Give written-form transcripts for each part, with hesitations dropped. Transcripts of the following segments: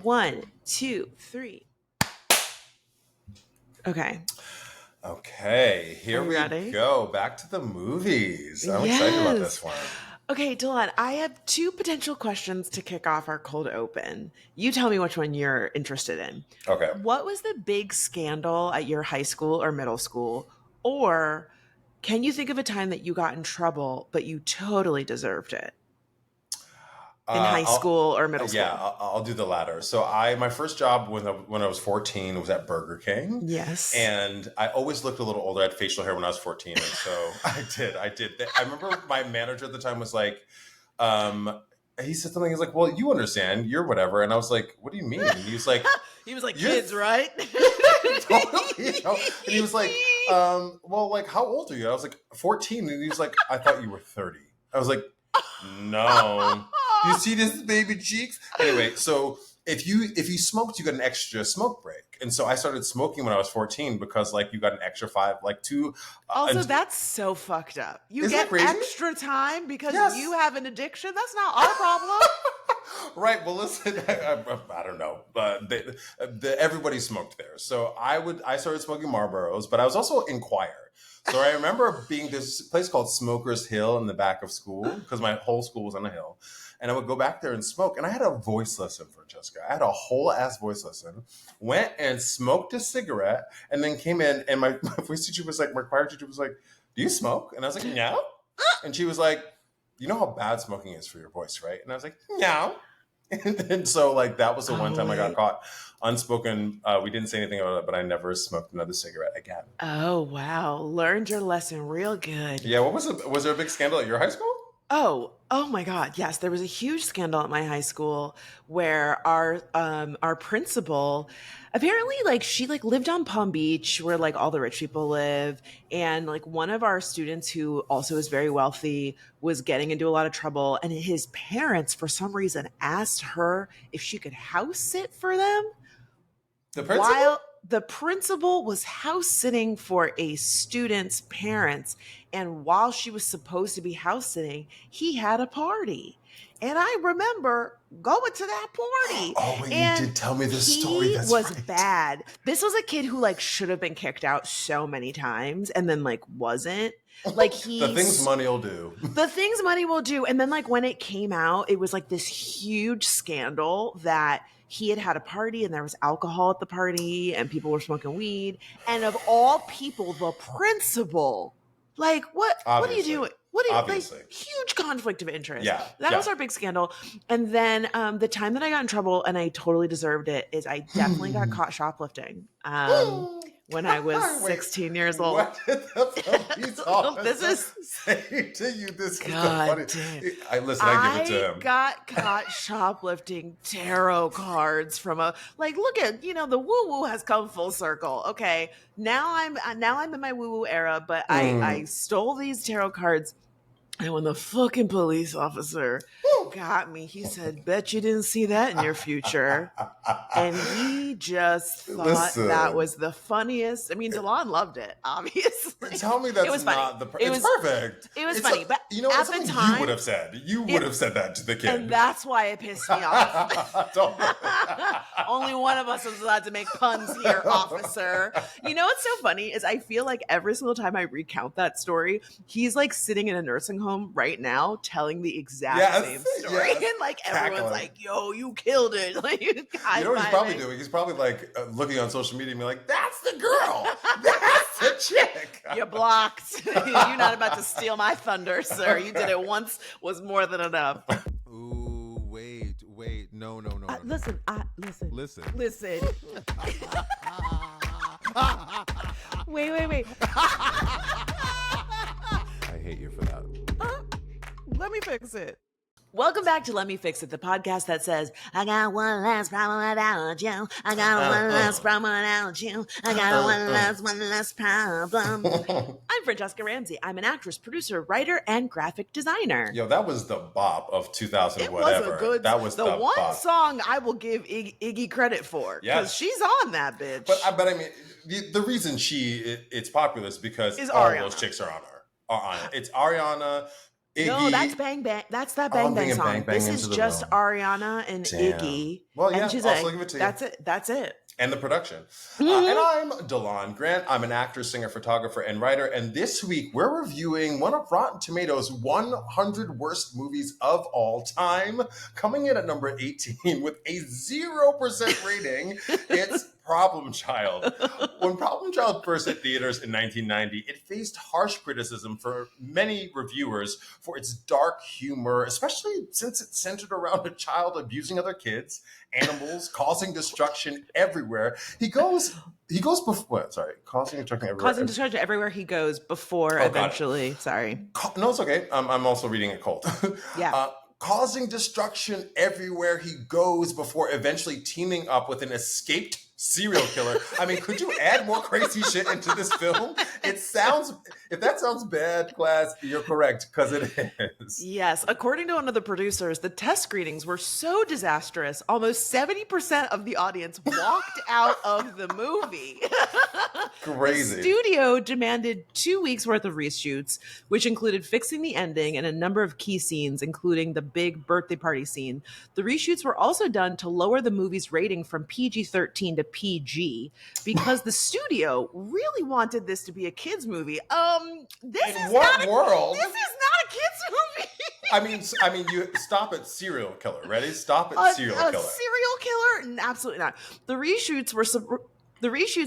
1, 2, 3. Okay. Okay, here we ready? go. Back to the movies. I'm Yes. excited about this one. Okay, Dylan, I have 2 potential questions to kick off our cold open. You tell me which one you're interested in. Okay. What was the big scandal at your high school or middle school? Or can you think of a time that you got in trouble, but you totally deserved it? In high school or middle school? Yeah, I'll do the latter. So my first job when I was 14 was at Burger King. Yes. And I always looked a little older. I had facial hair when I was 14. And so I did. I remember my manager at the time was like, he said something. He's like, well, you understand. You're whatever. And I was like, what do you mean? And he was like, kids, right? Totally. And he was like, well, like, how old are you? I was like, 14. And he was like, I thought you were 30. I was like, no. You see this baby cheeks? Anyway, so if you smoked, you got an extra smoke break. And so I started smoking when I was 14 because like you got an extra 5, like 2. Also, that's so fucked up. You get extra time because you have an addiction. That's not our problem. Right. Well, listen, I don't know, but everybody smoked there. So I started smoking Marlboros, but I was also in choir. So I remember being this place called Smoker's Hill in the back of school because my whole school was on a hill. And I would go back there and smoke. And I had a voice lesson, Franchesca. I had a whole ass voice lesson. Went and smoked a cigarette and then came in. And my voice teacher was like, my choir teacher was like, do you smoke? And I was like, no. And she was like, you know how bad smoking is for your voice, right? And I was like, no. And so like that was the one time I got caught unspoken. We didn't say anything about it, but I never smoked another cigarette again. Oh, wow. Learned your lesson real good. Yeah. Was there a big scandal at your high school? Oh my God. Yes. There was a huge scandal at my high school where our principal, apparently like she like lived on Palm Beach where like all the rich people live. And like one of our students who also is very wealthy was getting into a lot of trouble. And his parents, for some reason, asked her if she could house sit for them. The principal? While the principal was house sitting for a student's parents. And while she was supposed to be house sitting, he had a party. And I remember going to that party. Oh, wait, you did tell me this story. That's was right. bad. This was a kid who like should have been kicked out so many times and then like wasn't. Like the things money will do. The things money will do. And then like when it came out, it was like this huge scandal that he had a party and there was alcohol at the party and people were smoking weed. And of all people, the principal, like what are you doing? What are you, like, huge conflict of interest. Yeah. That was our big scandal. And then the time that I got in trouble, and I totally deserved it, is I definitely got caught shoplifting. When I was 16 years old. What did the police officer say to you? This is the funny. Listen, I give it to him. I got caught shoplifting tarot cards from look at, the woo-woo has come full circle. Okay, now I'm in my woo-woo era, but I stole these tarot cards. And when the fucking police officer got me, he said, bet you didn't see that in your future. And he just thought that was the funniest. I mean, Delon loved it, obviously. Tell me that's not the... It's perfect. It was funny. But you know, at the time... you would have said. You would have said that to the kid. And that's why it pissed me off. Only one of us is allowed to make puns here, officer. You know what's so funny is I feel like every single time I recount that story, he's like sitting in a nursing home right now telling the exact same story. And like everyone's like, yo, you killed it. Like, you know what he's probably doing? He's probably like looking on social media and being like, that's the girl. That's the chick. You're blocked. You're not about to steal my thunder, sir. You did it once, was more than enough. Ooh, wait. No. Listen. Wait. I hate you for that. Let me fix it. Welcome back to Let Me Fix It, the podcast that says, I got one last problem without you. I got one last problem without you. I got one last problem. I'm Franchesca Ramsey. I'm an actress, producer, writer, and graphic designer. Yo, that was the bop of 2000 it whatever. Was a good, that was the one bop. song I will give Iggy credit for. Because she's on that bitch. But I mean, the reason it's popular is because all Ariana. those chicks are on it. It's Ariana, No, that's Iggy. Bang Bang. That's that Oh, Bang I'm Bang thinking Bang song. Bang This is into the just room. Ariana and Damn. Iggy, Well, and yeah, she's I'll still like, give it to you. "That's it. That's it." And the production. And Mhm. I'm DeLon Grant. I'm an actor, singer, photographer, and writer. And this week, we're reviewing one of Rotten Tomatoes' 100 worst movies of all time. Coming in at number 18 with a 0% rating, it's Problem Child. When Problem Child first hit theaters in 1990, it faced harsh criticism for many reviewers for its dark humor, especially since it centered around a child abusing other kids, animals, causing destruction everywhere. He goes before. Sorry, causing destruction Causing everywhere. destruction everywhere he goes before Oh, got it. eventually. Sorry. No, it's okay. I'm also reading it cold. Yeah. Causing destruction everywhere he goes before eventually teaming up with an escaped serial killer. I mean, could you add more crazy shit into this film? If that sounds bad, class, you're correct, because it is. Yes, according to one of the producers, the test screenings were so disastrous, almost 70% of the audience walked out of the movie. The Crazy. studio demanded 2 weeks worth of reshoots, which included fixing the ending and a number of key scenes, including the big birthday party scene. The reshoots were also done to lower the movie's rating from PG-13 to PG because the studio really wanted this to be a kids movie. In what world? This is not a kids movie. You stop at serial killer. Ready? Stop at A serial killer. serial killer? Absolutely not. The reshoots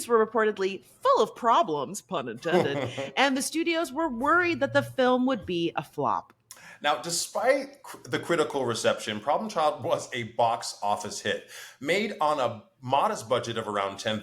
were reportedly full of problems, pun intended, and the studios were worried that the film would be a flop. Now, despite the critical reception, Problem Child was a box office hit. Made on a modest budget of around $10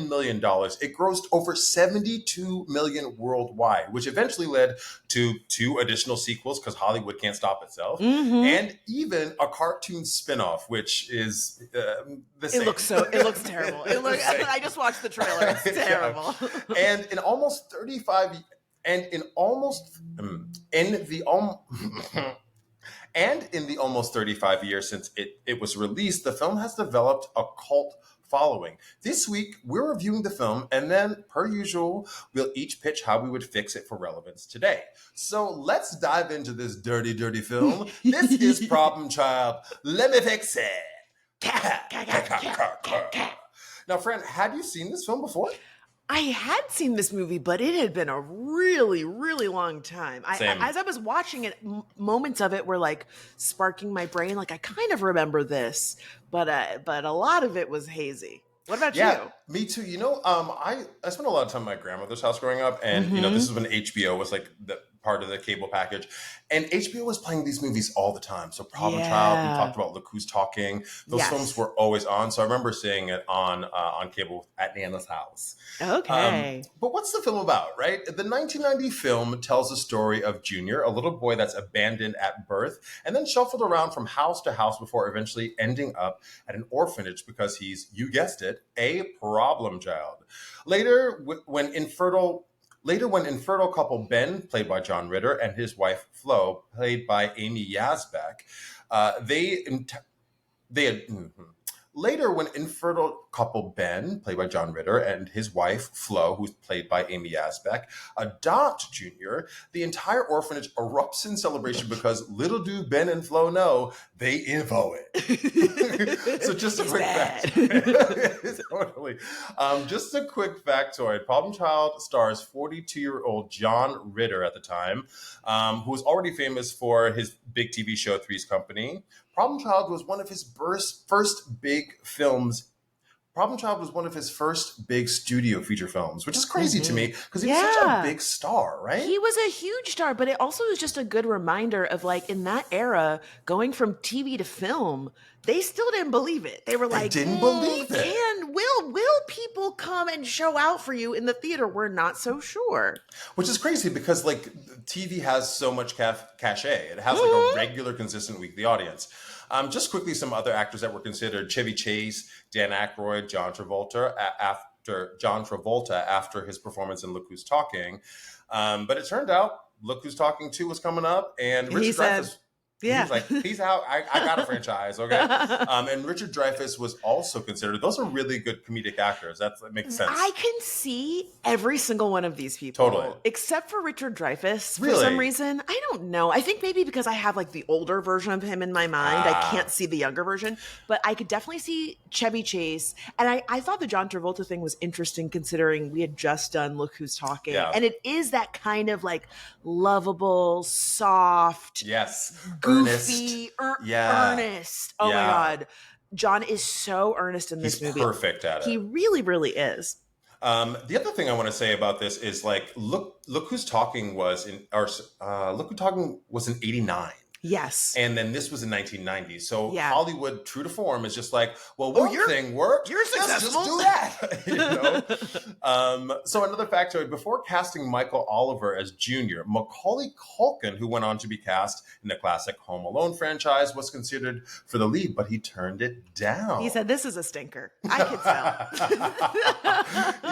million, it grossed over 72 million worldwide, which eventually led to 2 additional sequels because Hollywood can't stop itself, and even a cartoon spin-off, which is the same. It looks terrible. I just watched the trailer. It's terrible. And in almost 35 and in almost in the and in the almost 35 years since it was released, the film has developed a cult following. This week, we're reviewing the film, and then, per usual, we'll each pitch how we would fix it for relevance today. So let's dive into this dirty, dirty film. This is Problem Child. Let me fix it. Now, Fran, had you seen this film before? I had seen this movie, but it had been a really, really long time. Same. As I was watching it, moments of it were like sparking my brain. Like I kind of remember this, but a lot of it was hazy. What about you? Me too. I spent a lot of time at my grandmother's house growing up, and this is when HBO was like the part of the cable package, and HBO was playing these movies all the time. So Problem Child, we talked about Look Who's Talking. Those films were always on. So I remember seeing it on cable at Nana's house. Okay. But what's the film about, right? The 1990 film tells the story of Junior, a little boy that's abandoned at birth and then shuffled around from house to house before eventually ending up at an orphanage because he's, you guessed it, a problem child. Later, when infertile couple Ben, played by John Ritter, and his wife Flo, played by Amy Yazbek, Later, when infertile couple Ben, played by John Ritter, and his wife Flo, who's played by Amy Yazbek, adopt Junior, the entire orphanage erupts in celebration because little do Ben and Flo know they invo it. So just a quick factoid. Totally. Just a quick factoid. Problem Child stars 42-year-old John Ritter at the time, who was already famous for his big TV show Three's Company. Problem Child was one of his first big films. Problem Child was one of his first big studio feature films, which is crazy to me because he was such a big star, right? He was a huge star, but it also was just a good reminder of like in that era, going from TV to film, they still didn't believe it. They were like, didn't believe it. Will people come and show out for you in the theater? We're not so sure. Which is crazy because like TV has so much cachet. It has like a regular, consistent weekly audience. Just quickly, some other actors that were considered: Chevy Chase, Dan Aykroyd, John Travolta after his performance in Look Who's Talking. But it turned out Look Who's Talking 2 was coming up, and Richard Dreyfuss. Yeah. He's like, peace out. I got a franchise. Okay. And Richard Dreyfuss was also considered. Those are really good comedic actors. That makes sense. I can see every single one of these people, Totally. except for Richard Dreyfuss. For Really? some reason, I don't know. I think maybe because I have like the older version of him in my mind, I can't see the younger version. But I could definitely see Chevy Chase, and I thought the John Travolta thing was interesting considering we had just done Look Who's Talking, and it is that kind of like lovable, soft, Yes. goofy, Yeah. earnest. Oh my God. John is so earnest in this movie. He's perfect at it. He really, really is. The other thing I want to say about this is like, look Who's Talking was in, or Look Who's Talking was in '89. Yes. And then this was in 1990. So Yeah. Hollywood, true to form, is just like, well, one thing worked. You're Let's successful. just do that. So another factoid, before casting Michael Oliver as Junior, Macaulay Culkin, who went on to be cast in the classic Home Alone franchise, was considered for the lead, but he turned it down. He said, this is a stinker. I can tell.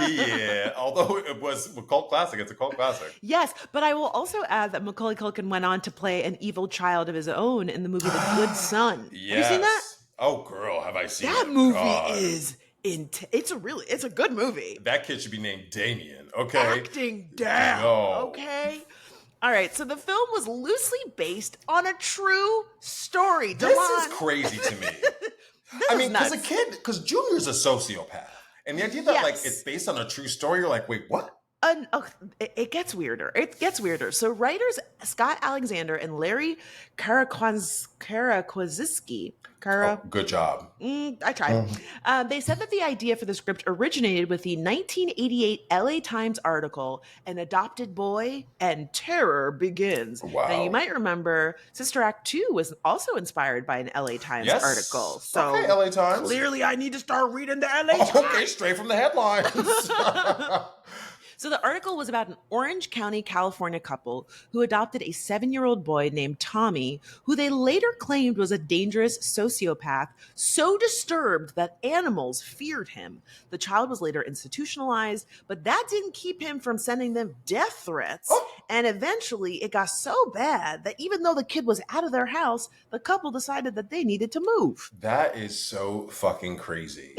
Yeah, although it was a cult classic. It's a cult classic. Yes, but I will also add that Macaulay Culkin went on to play an evil child of his own in the movie The Good Son. Yes. Have you seen that? Oh, girl, have I seen that it? movie God. is it's a good movie. That kid should be named Damien, okay? Acting down, No. okay? All right, so the film was loosely based on a true story. This Delon. is crazy to me. This is nuts. because Junior's a sociopath. And the idea that like Yes. it's based on a true story, you're like, wait, what? It gets weirder. It gets weirder. So writers Scott Alexander and Larry Karakwazewski. Good job. I tried. They said that the idea for the script originated with the 1988 LA Times article, An Adopted Boy and Terror Begins. Wow. Now, you might remember Sister Act 2 was also inspired by an LA Times article. So okay, LA Times. clearly I need to start reading the LA Times. Okay, straight from the headlines. So the article was about an Orange County, California couple who adopted a 7-year-old boy named Tommy, who they later claimed was a dangerous sociopath, so disturbed that animals feared him. The child was later institutionalized, but that didn't keep him from sending them death threats. And eventually it got so bad that even though the kid was out of their house, the couple decided that they needed to move. That is so fucking crazy.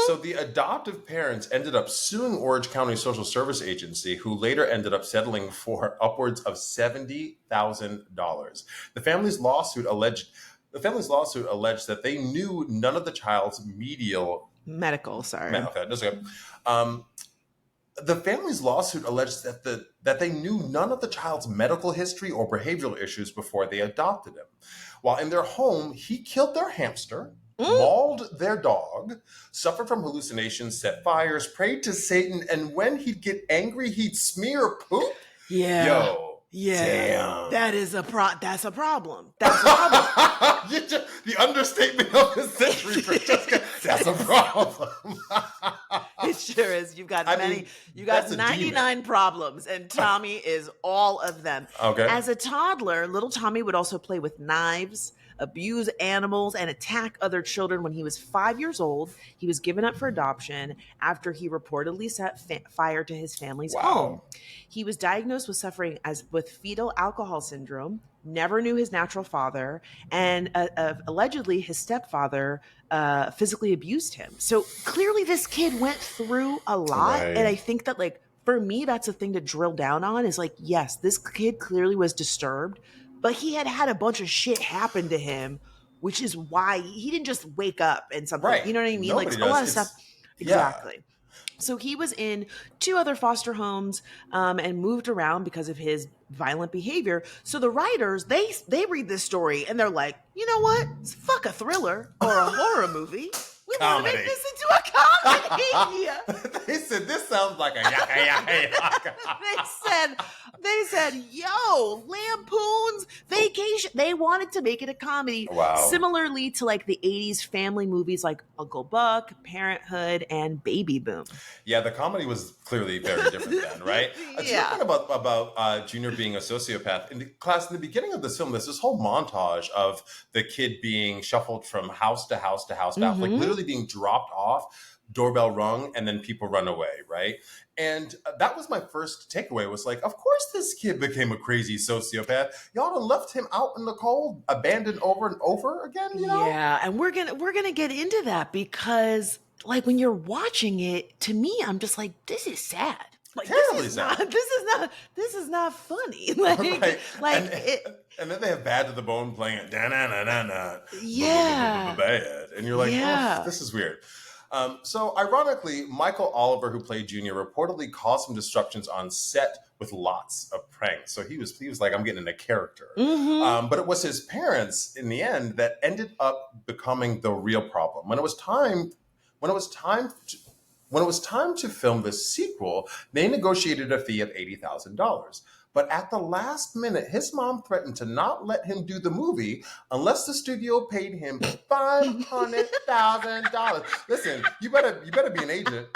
So the adoptive parents ended up suing Orange County Social Service Agency, who later ended up settling for upwards of $70,000. The family's lawsuit alleged that they knew none of the child's Medical, sorry. Okay, that's okay. The family's lawsuit alleged that they knew none of the child's medical history or behavioral issues before they adopted him. While in their home, he killed their hamster, mauled their dog, suffered from hallucinations, set fires, prayed to Satan, and when he'd get angry, he'd smear poop. Yeah. Yo. Yeah. Damn. That's a problem. That's a problem. The understatement of the century, Franchesca. That's a problem. It sure is. You've got that's a 99 problems, and Tommy is all of them. Okay. As a toddler, little Tommy would also play with knives, abuse animals, and attack other children. When he was 5 years old, he was given up for adoption after he reportedly set fire to his family's home. He was diagnosed with suffering with fetal alcohol syndrome, never knew his natural father, and allegedly his stepfather physically abused him. So clearly this kid went through a lot. Right. And I think that, like, for me, that's a thing to drill down on is like, yes, this kid clearly was disturbed, but he had a bunch of shit happen to him, which is why he didn't just wake up and something. Right. You know what I mean? Nobody like a lot of does. stuff. Yeah. Exactly. So he was in 2 other foster homes and moved around because of his violent behavior. So the writers, they read this story and they're like, you know what? Fuck a thriller or a horror movie. We want to make this into a comedy. They said, this sounds like a yaka. They said, yo, Lampoon's Vacation. They wanted to make it a comedy. Wow. Similarly to like the 80s family movies like Uncle Buck, Parenthood, and Baby Boom. Yeah, the comedy was clearly very different then, right? Yeah. Talking about Junior being a sociopath, in the beginning of this film, there's this whole montage of the kid being shuffled from house to house to house, like literally being dropped off doorbell rung, and then people run away, right? And that was my first takeaway, was like, of course this kid became a crazy sociopath. Y'all done left him out in the cold, abandoned over and over again, you know? Yeah, and we're gonna get into that because like when you're watching it, to me, I'm just like, this is sad. Like Terribly sad. this is not funny. Like Right. like And, it and then they have Bad to the Bone playing it, da-na-na-na-na, yeah. bad. And you're like, oh, Yeah. this is weird. So ironically, Michael Oliver, who played Junior, reportedly caused some disruptions on set with lots of pranks. So he was like, I'm getting in a character. Mm-hmm. But it was his parents in the end that ended up becoming the real problem. When it was time to film the sequel, they negotiated a fee of $80,000. But at the last minute, his mom threatened to not let him do the movie unless the studio paid him $500,000. Listen, you better be an agent.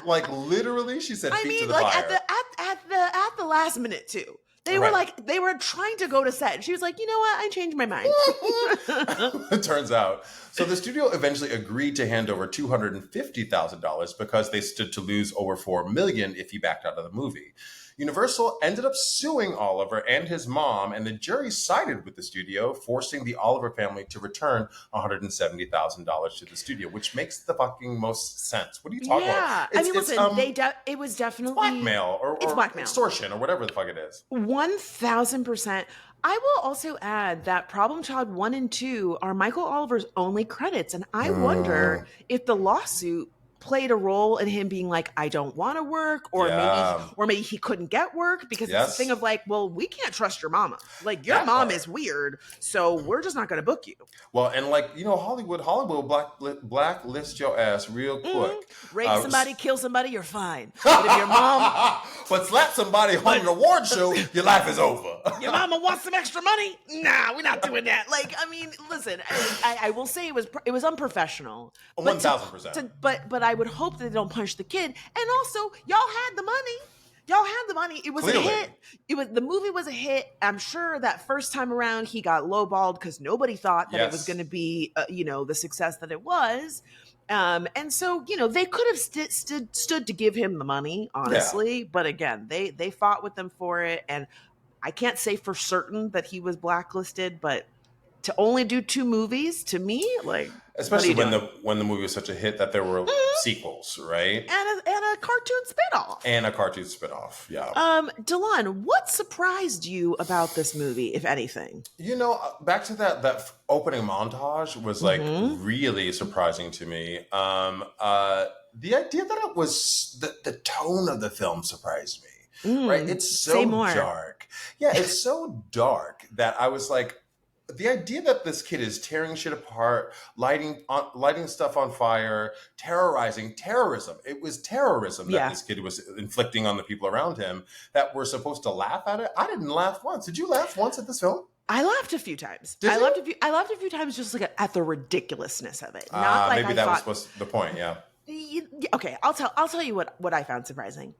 Like literally, she said, I feet to mean, the like fire. at the last minute too. They were Right. like they were trying to go to set. And she was like, you know what? I changed my mind. It turns out. So the studio eventually agreed to hand over $250,000 because they stood to lose over $4 million if he backed out of the movie. Universal ended up suing Oliver and his mom, and the jury sided with the studio, forcing the Oliver family to return $170,000 to the studio, which makes the fucking most sense. What are you talking Yeah. about? I mean, listen, it was definitely blackmail or it's blackmail. extortion or whatever the fuck it is. 1000%. I will also add that Problem Child 1 and 2 are Michael Oliver's only credits. And I wonder if the lawsuit played a role in him being like, I don't want to work, or Yeah. maybe he couldn't get work because it's Yes. a thing of like, well, we can't trust your mama. Like your That mom part. is weird, so we're just not going to book you. Well, and like, you know, Hollywood blacklist your ass real quick. Rape somebody, kill somebody, you're fine. But if your mom but slap somebody on an award show, your life is over. your mama wants some extra money, nah, we're not doing that. Like, I mean, listen, I will say it was unprofessional. 1,000%. But I would hope that they don't punch the kid. And also, y'all had the money. Y'all had the money. It was Clearly. a hit. The movie was a hit. I'm sure that first time around he got lowballed because nobody thought that it was Yes. going to be, the success that it was. And so, they could have stood to give him the money, honestly. But again, they fought with them for it. And I can't say for certain that he was blacklisted, but to only do 2 movies, to me, like, Especially what are you doing? when the movie was such a hit that there were sequels, right? and a cartoon spinoff. And a cartoon spinoff. Yeah. Delon, what surprised you about this movie, if anything? You know, back to that opening montage was like really surprising to me. The idea that it was the tone of the film surprised me. Right? It's so say more. dark. Yeah, it's so dark that I was like, the idea that this kid is tearing shit apart, lighting stuff on fire, terrorizing terrorism. It was terrorism that this kid was inflicting on the people around him that we're supposed to laugh at it. I didn't laugh once. Did you laugh once at this film? I laughed a few times. Did you? I laughed a few times just like at the ridiculousness of it. Maybe that was supposed to, the point. Yeah. Okay, I'll tell you what I found surprising.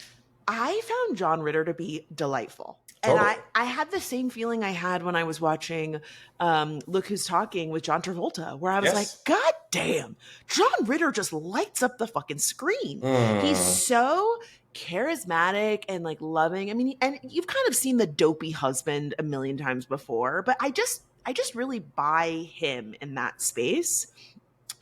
I found John Ritter to be delightful. Totally. And I had the same feeling I had when I was watching Look Who's Talking with John Travolta, where I was like, God damn, John Ritter just lights up the fucking screen. He's so charismatic and like loving. I mean, and you've kind of seen the dopey husband a million times before, but I just really buy him in that space.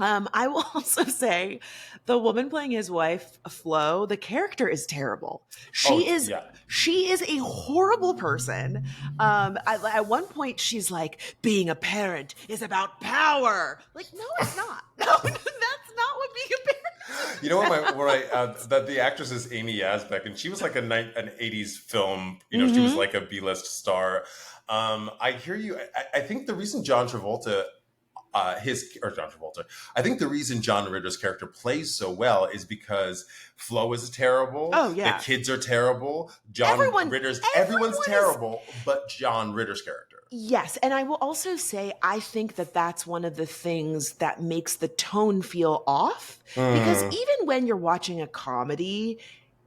I will also say the woman playing his wife, Flo, the character is terrible. She is a horrible person. At one point she's like, being a parent is about power. Like, no, it's not. No, that's not what being a parent is. You know what that the actress is Amy Yazbek, and she was like an 80s film, she was like a B-list star. I hear you. I think the reason John Travolta I think the reason John Ritter's character plays so well is because Flo is terrible. Oh, yeah. The kids are terrible. Everyone's terrible, but John Ritter's character. Yes, and I will also say I think that that's one of the things that makes the tone feel off, because even when you're watching a comedy,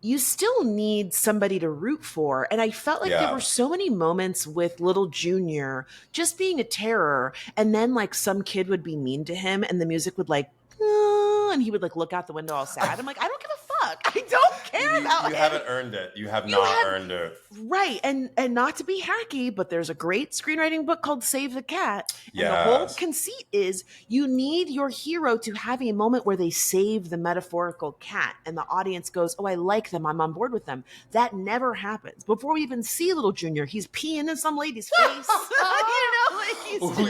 you still need somebody to root for. And I felt like there were so many moments with little Junior just being a terror. And then like some kid would be mean to him and the music would like, and he would like look out the window all sad. I'm like, I don't give a fuck. I don't care about You him. haven't earned it. You have not earned it. Right. And not to be hacky, but there's a great screenwriting book called Save the Cat. And the whole conceit is you need your hero to have a moment where they save the metaphorical cat and the audience goes, oh, I like them. I'm on board with them. That never happens. Before we even see little Junior, he's peeing in some lady's face.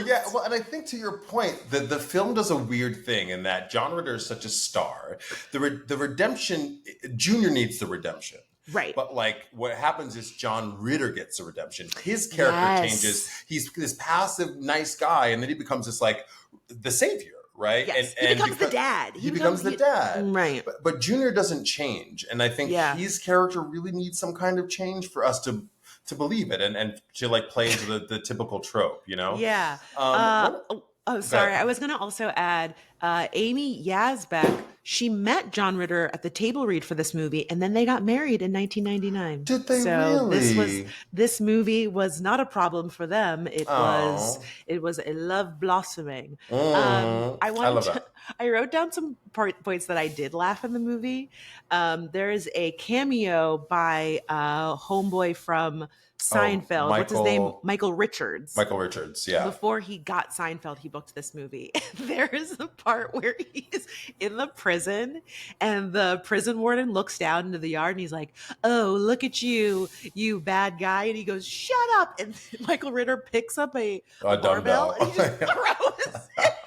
Yeah. Well, and I think to your point, the film does a weird thing in that John Ritter is such a star. The redemption, Junior needs the redemption. Right. But like what happens is John Ritter gets a redemption. His character changes. He's this passive, nice guy, and then he becomes this like the savior, right? Yes. And he becomes the dad. He becomes the dad. Right. But Junior doesn't change. And I think his character really needs some kind of change for us to believe it and to like play into the typical trope, you know? Yeah. Sorry. I was going to also add Amy Yazbek. She met John Ritter at the table read for this movie, and then they got married in 1999. Did they really? This movie was not a problem for them. It was a love blossoming. I love that. I wrote down some points that I did laugh in the movie. There is a cameo by homeboy from Seinfeld. What's his name? Michael Richards. Michael Richards, yeah. Before he got Seinfeld, he booked this movie. There is a part where he's in the prison and the prison warden looks down into the yard and he's like, oh, look at you, you bad guy. And he goes, shut up. And Michael Ritter picks up a barbell and he just throws it.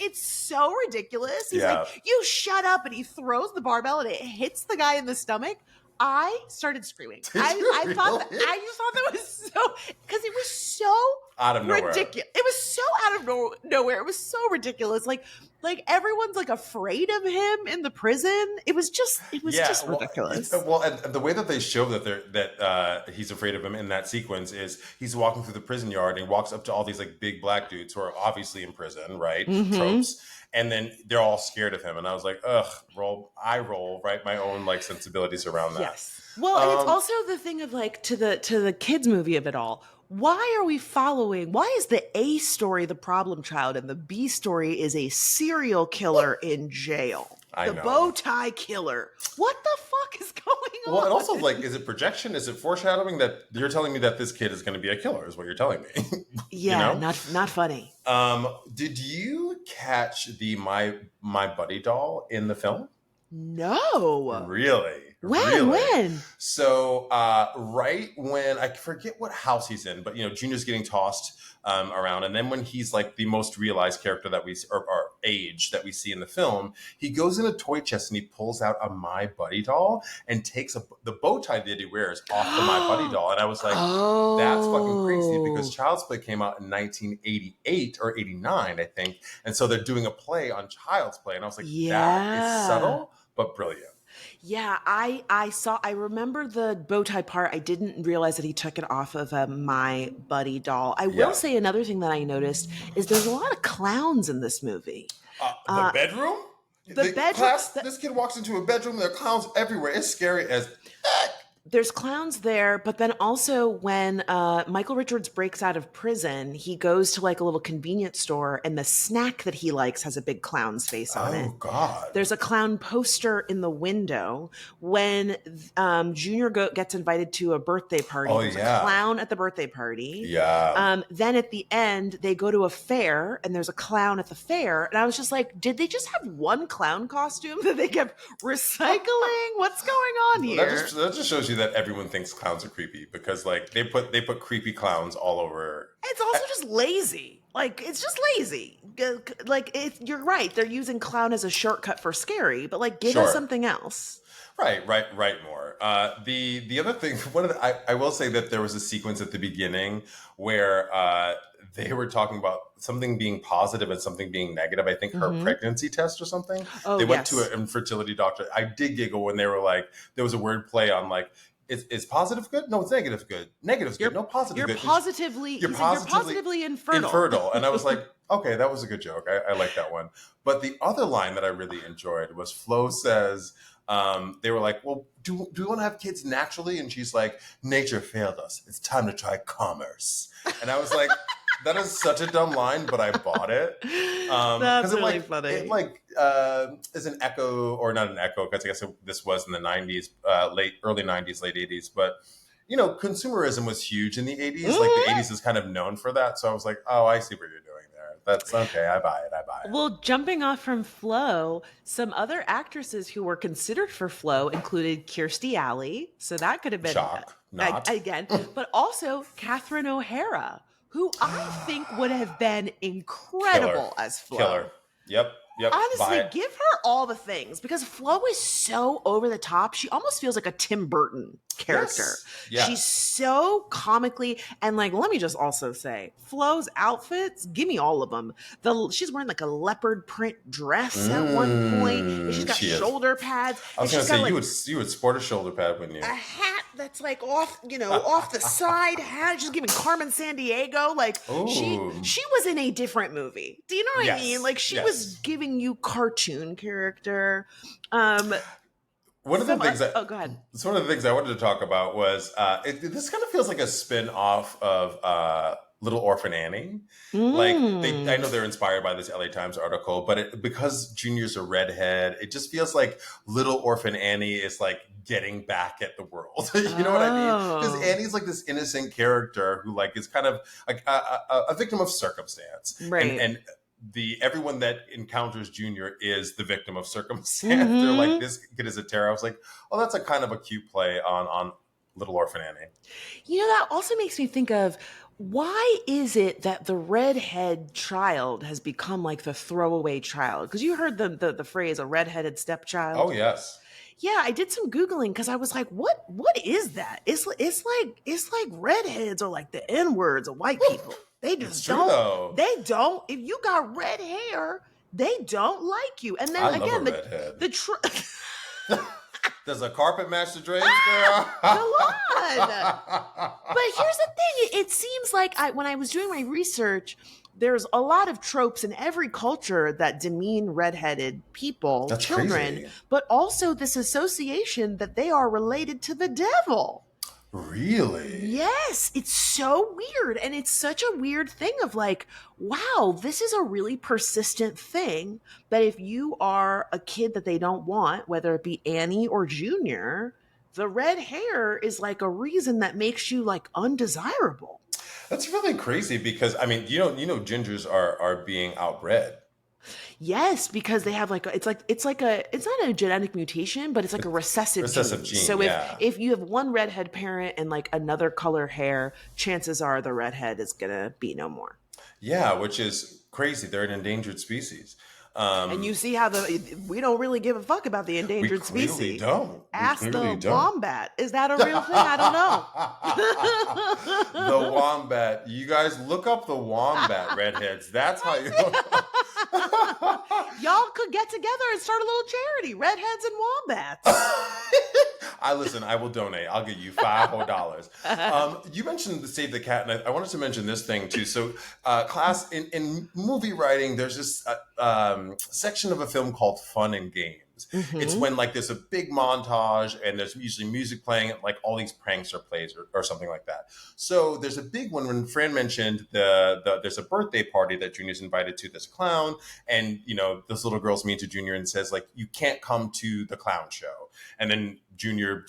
It's so ridiculous. He's like, you shut up. And he throws the barbell and it hits the guy in the stomach. I started screaming. I thought that was so, because it was so out of nowhere. Ridiculous. It was so out of nowhere. It was so ridiculous. Like everyone's like afraid of him in the prison. It was just ridiculous. Well, and the way that they show that he's afraid of him in that sequence is he's walking through the prison yard and he walks up to all these like big black dudes who are obviously in prison, right? Mm-hmm. Tropes. And then they're all scared of him. And I was like, ugh, roll, right? My own like sensibilities around that. Yes. Well, and it's also the thing of like to the kids movie of it all. Why are we following? Why is the A story the problem child and the B story is a serial killer in jail? The bow tie killer. What the fuck is going on? Well, and also like, is it projection? Is it foreshadowing that you're telling me that this kid is going to be a killer? Is what you're telling me? Yeah, you know? not funny. Did you catch the my buddy doll in the film? No. Really? When? So, right when I forget what house he's in, but you know, Junior's getting tossed around, and then when he's like the most realized character that we or age that we see in the film, he goes in a toy chest and he pulls out a My Buddy doll and takes the bow tie that he wears off the My Buddy doll, and I was like, that's fucking crazy because Child's Play came out in 1988 or 89, I think, and so they're doing a play on Child's Play, and I was like, that is subtle but brilliant. Yeah, I remember the bow tie part. I didn't realize that he took it off of a My Buddy doll. I will say another thing that I noticed is there's a lot of clowns in this movie. The bedroom? The bedroom. This kid walks into a bedroom, there are clowns everywhere. It's scary as heck. There's clowns there, but then also when Michael Richards breaks out of prison, he goes to like a little convenience store and the snack that he likes has a big clown's face on it. Oh, God. There's a clown poster in the window. When Junior gets invited to a birthday party, there's a clown at the birthday party. Yeah. Then at the end, they go to a fair and there's a clown at the fair. And I was just like, did they just have one clown costume that they kept recycling? What's going on here? That just shows you that everyone thinks clowns are creepy because like they put creepy clowns all over. It's also just lazy. Like it's just lazy. Like you're right. They're using clown as a shortcut for scary, but like give us something else. Right more. The other thing, I will say that there was a sequence at the beginning where they were talking about something being positive and something being negative. I think her pregnancy test or something. They went to an infertility doctor. I did giggle when they were like, there was a word play on like, is positive good? No, it's negative good. Negative's good. No, positive you're good. You're positively infertile. And I was like, okay, that was a good joke. I like that one. But the other line that I really enjoyed was Flo says, they were like, well, do we want to have kids naturally? And she's like, nature failed us. It's time to try commerce. And I was like, that is such a dumb line, but I bought it. That's Because it really like funny. is an echo, or not an echo, because I guess this was in the 90s, early 90s, late 80s, but consumerism was huge in the 80s. Like the Mhm. 80s is kind of known for that. So I was like, oh, I see what you're doing there. That's okay. I buy it. I buy it. Well, jumping off from Flo, some other actresses who were considered for Flo included Kirstie Alley, so that could have been Shock, not. again, but also Catherine O'Hara, who I think would have been Killer. incredible as Killer. Flo. Yep. Yep. Honestly, Buy it. give her all the things because Flo is so over the top. She almost feels like a Tim Burton character. Yes. She's Yes. so comically and like. Let me just also say, Flo's outfits, give me all of them. She's wearing like a leopard print dress at one point, and she's got She is. shoulder pads, I and was gonna she's got say like you would sport a shoulder pad, wouldn't a you? hat that's like off, off the side hat. She's giving Carmen Sandiego. Like Ooh. she was in a different movie. Do you know what I mean? Yes. Like she was Yes. giving you cartoon character. One of the things that Oh, go ahead. it's one of the things I wanted to talk about was this kind of feels like a spin off of Little Orphan Annie. Like I know they're inspired by this LA Times article, but because Junior's a redhead, it just feels like Little Orphan Annie is like getting back at the world. You know what I mean? Because Oh. Annie's like this innocent character who like is kind of like a victim of circumstance, Right. and everyone that encounters Junior is the victim of circumstance. They're like, this kid is a terror. I was like, oh, that's a kind of a cute play on Little Orphan Annie. That also makes me think of why is it that the redhead child has become like the throwaway child? Because you heard the phrase a redheaded stepchild. Oh yes. Yeah, I did some Googling because I was like, what is that? It's like redheads are like the N-words of white people. They It's just true don't. though. They don't. If you got red hair, they don't like you. And then I love again, a redhead. the Does a carpet match the drapes, girl? Come on. But here's the thing. It seems like when I was doing my research, there's a lot of tropes in every culture that demean redheaded people, That's children, crazy. but also this association that they are related to the devil. Really? Yes, it's so weird. And it's such a weird thing of like, wow, this is a really persistent thing that if you are a kid that they don't want, whether it be Annie or Junior, the red hair is like a reason that makes you like undesirable. That's really crazy because I mean, gingers are being outbred. Yes, because they have like it's not a genetic mutation, but it's like a recessive gene. So yeah. if you have one redhead parent and like another color hair, chances are the redhead is gonna be no more. Yeah, which is crazy. They're an endangered species. And you see how we don't really give a fuck about the endangered we clearly species. don't. Ask we the clearly don't. wombat. Is that a real thing? I don't know. The wombat. You guys look up the wombat redheads. That's how you. Y'all could get together and start a little charity, redheads and wombats. I will donate. I'll give you $5. You mentioned the Save the Cat, and I wanted to mention this thing too. So, class in movie writing, there's this section of a film called Fun and Games. Mm-hmm. It's when like there's a big montage and there's usually music playing, like all these pranks or plays or something like that. So there's a big one when Fran mentioned there's a birthday party that Junior's invited to, this clown, and this little girl's mean to Junior and says like, you can't come to the clown show, and then Junior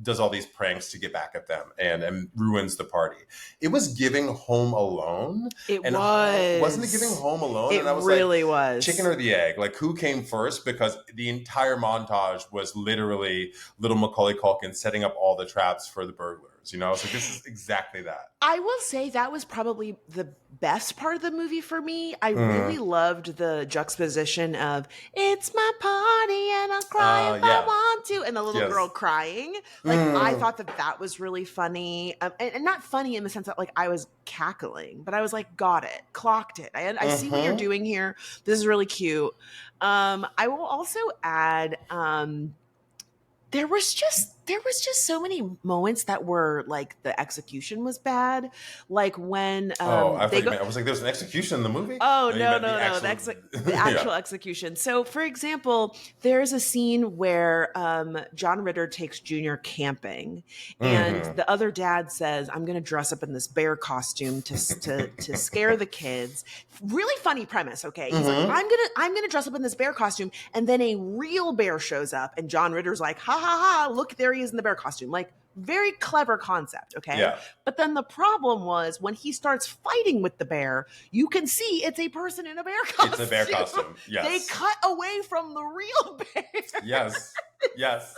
does all these pranks to get back at them and ruins the party. It was giving Home Alone. Wasn't it giving Home Alone? It and I was really like, was. Chicken or the egg? Like, who came first? Because the entire montage was literally little Macaulay Culkin setting up all the traps for the burglars. So this is exactly that. I will say that was probably the best part of the movie for me. I really loved the juxtaposition of "It's my party and I'll cry if I want to," and the little girl crying. Like I thought that was really funny, and not funny in the sense that like I was cackling, but I was like, got it, clocked it. I see what you're doing here. This is really cute. I will also add. There was just there was just so many moments that were like the execution was bad. Like when Oh, I they thought you go. meant, I was like, there's an execution in the movie? Oh No, you no, meant no, the no! actual. The Yeah. actual execution. So, for example, there's a scene where John Ritter takes Junior camping, and Hmm. the other dad says, "I'm going to dress up in this bear costume to scare the kids." Really funny premise. Okay, he's like, Hmm. "I'm gonna dress up in this bear costume," and then a real bear shows up, and John Ritter's like, "Ha ha ha! Look, there he is in the bear costume." Like, very clever concept. Okay, Yeah. but then the problem was when he starts fighting with the bear, you can see it's a person in a bear It's a bear costume. costume. They Yes. cut away from the real bear. Yes. Yes.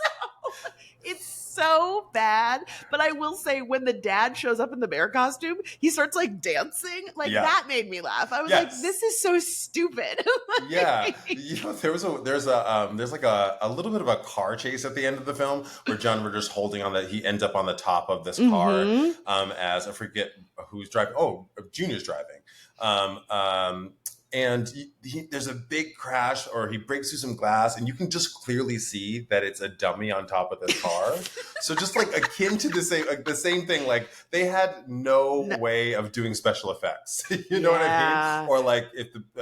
It's so bad. But I will say, when the dad shows up in the bear costume, he starts like dancing. Like, Yeah. that made me laugh. I was like, Yes. this is so stupid. Yeah, there's like a little bit of a car chase at the end of the film where John Ritter's holding on that he ends up on the top of this car, Mhm. as I forget who's driving. Oh, Junior's driving. And there's a big crash, or he breaks through some glass, and you can just clearly see that it's a dummy on top of this car. So just like akin to the same thing, like they had no No. way of doing special effects. You know what I Yeah. mean? Or like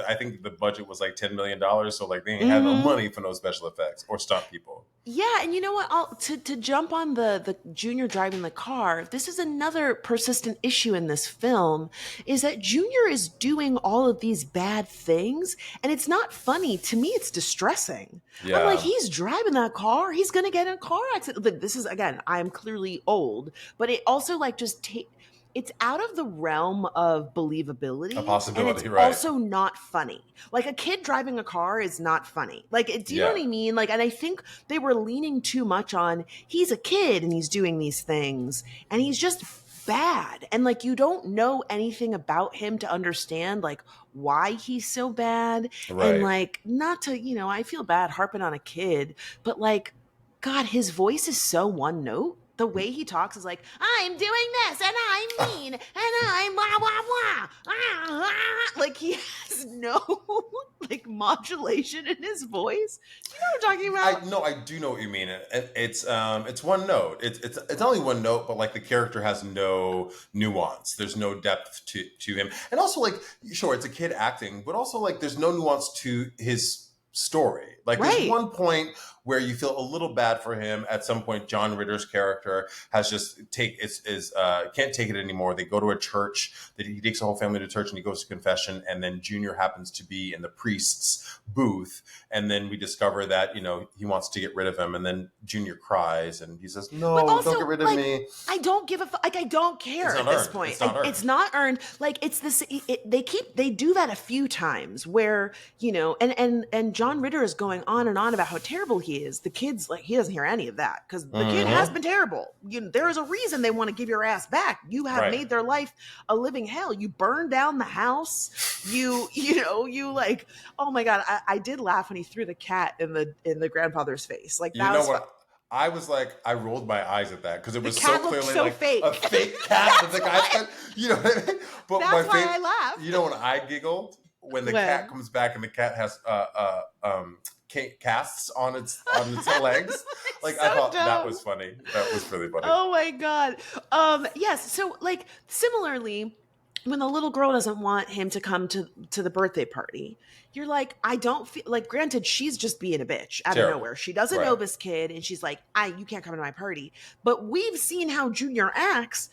I think the budget was like $10 million, so like they ain't had no Mhm. money for no special effects or stunt people. Yeah, and you know what? To jump on the Junior driving the car. This is another persistent issue in this film, is that Junior is doing all of these bad things, and it's not funny. To me, it's distressing. I'm like, Yeah. he's driving that car. He's gonna get in a car accident. Like, this is, again, I'm clearly old, but it also like just it's out of the realm of A believability, and it's possibility, right? also not funny. Like, a kid driving a car is not funny. Like, do you know Yeah. what I mean? Like, and I think they were leaning too much on he's a kid and he's doing these things and he's just bad. And like, you don't know anything about him to understand like why he's so bad. And Right. like, not to, I feel bad harping on a kid, but like, God, his voice is so one note. The way he talks is like, I'm doing this and I'm mean and I'm blah blah blah. Like, he has no like modulation in his voice. Do you know what I'm talking about? I do know what you mean. It's one note. It's only one note, but like the character has no nuance. There's no depth to him, and also like sure it's a kid acting, but also like there's no nuance to his story. Like there's Right. one point where you feel a little bad for him. At some point, John Ritter's character has just can't take it anymore. They go to a church. That he takes the whole family to church and he goes to confession. And then Junior happens to be in the priest's booth, and then we discover that he wants to get rid of him. And then Junior cries and he says, But "No, also, don't get rid of like, me." I don't give a like. I don't care It's at not this earned. point. It's not earned. It's not earned. Like, it's this. They do that a few times where and John Ritter is going on and on about how terrible he is. The kids, like, he doesn't hear any of that because the kid has Hmm. been terrible. There is a reason they want to give your ass back. You have Right. made their life a living hell. You burned down the house. You like. Oh my God, I did laugh when he threw the cat in the grandfather's face. Like, You that know was fun. what? I was like, I rolled my eyes at that because it The was so cat looked clearly so like fake. a fake cat that the guy said, what I mean? But That's why I laughed. you know when I giggled? When the cat comes back and the cat has casts on its legs. Like, I So thought that dumb. was funny. That was really funny. Oh my God. Yes. So, like, similarly, when the little girl doesn't want him to come to the birthday party, you're like, I don't feel like, granted, she's just being a bitch out of Terrible. nowhere. She doesn't know Right. this kid, and she's like, you can't come to my party. But we've seen how Junior acts.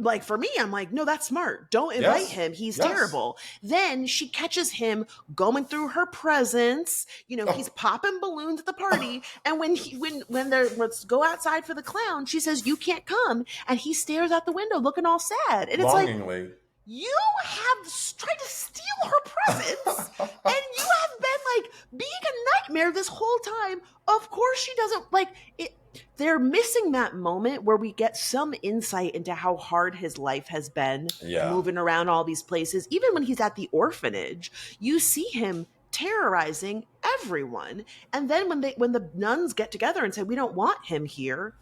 Like, for me, I'm like, no, that's smart. Don't invite Yes. him. He's Yes. terrible. Then she catches him going through her presents. He's popping balloons at the party. And when they're, let's go outside for the clown, she says, you can't come. And he stares out the window looking all sad. And it's like, Longingly. you have tried to steal her presents, and you have been like being a nightmare this whole time. Of course she doesn't like it. They're missing that moment where we get some insight into how hard his life has been, Yeah. moving around all these places. Even when he's at the orphanage, you see him terrorizing everyone. And then when the nuns get together and say, we don't want him here,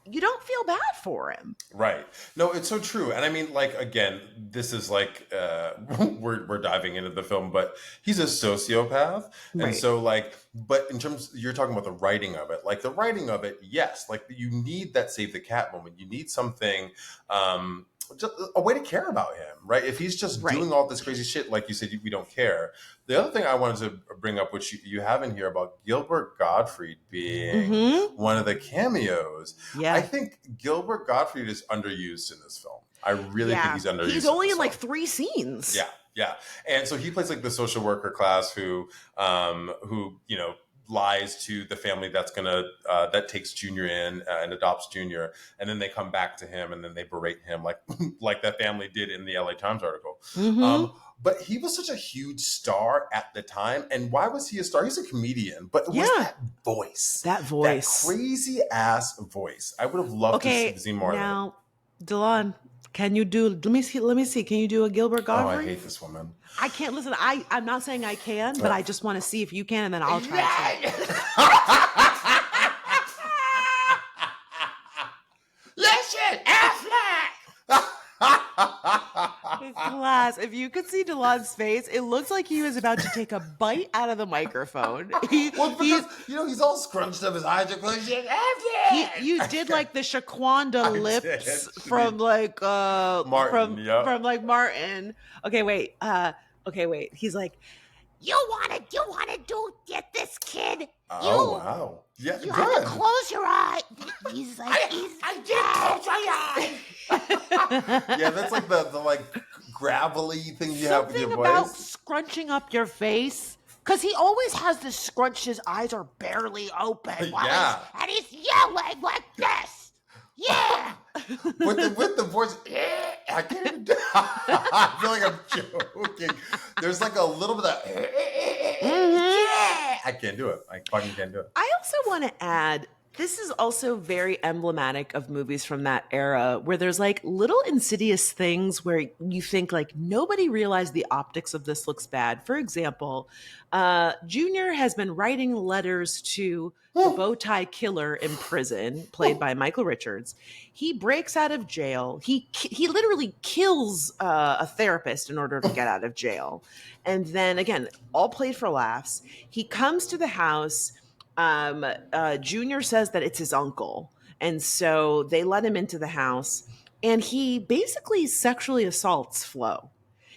you don't feel bad for him. Right. No, it's so true. And I mean, like, again, this is like, we're diving into the film, but he's a sociopath. And Right. so, like, but in terms, you're talking about the writing of it, like, the writing of it, yes, like, you need that save the cat moment. You need something, just a way to care about him, right? If he's just Right. doing all this crazy shit, like you said, we don't care. The other thing I wanted to bring up, which you have in here about Gilbert Gottfried being Mm-hmm. one of the cameos, I Yeah. think Gilbert Gottfried is underused in this film. I really think Yeah. he's underused. He's in only this in like film. 3 scenes. Yeah, yeah, and so he plays like the social worker class who lies to the family that's gonna that takes Junior in and adopts Junior, and then they come back to him and then they berate him like like that family did in the LA Times article. Mm-hmm. But he was such a huge star at the time, and why was he a star? He's a comedian, but it was Yeah. that voice, That voice. that crazy ass voice. I would have loved to see more of it. Now, Delon, can you do? Let me see. Can you do a Gilbert Oh, I Gottfried? hate this woman. I can't listen. I'm not saying I can, but I just want to see if you can, and then I'll try. Listen, Affleck! Class, if you could see Delon's face, it looks like he was about to take a bite out of the microphone. Well, because, he's all scrunched up, his eyes are closed. Affleck! You did like the Shaquanda I lips did. from like Martin, yep. from like Martin. Okay, wait. He's like, you wanna get this kid? Oh, wow. Yeah, You good. have to close your eye. He's like, I did close my eye. Yeah, that's like the like gravelly thing you have with something your about voice. scrunching up your face. Because he always has this scrunch, his eyes are barely open. Yeah. And he's yelling like this. Yeah. with the voice, I can't even do I feel like I'm joking. There's like a little bit of I can't do it. I fucking can't do it. I also want to add, this is also very emblematic of movies from that era where there's like little insidious things where you think like nobody realized the optics of this looks bad. For example, Junior has been writing letters to the bow tie killer in prison, played by Michael Richards. He breaks out of jail. He literally kills a therapist in order to get out of jail. And then again, all played for laughs. He comes to the house. Junior says that it's his uncle. And so they let him into the house and he basically sexually assaults Flo.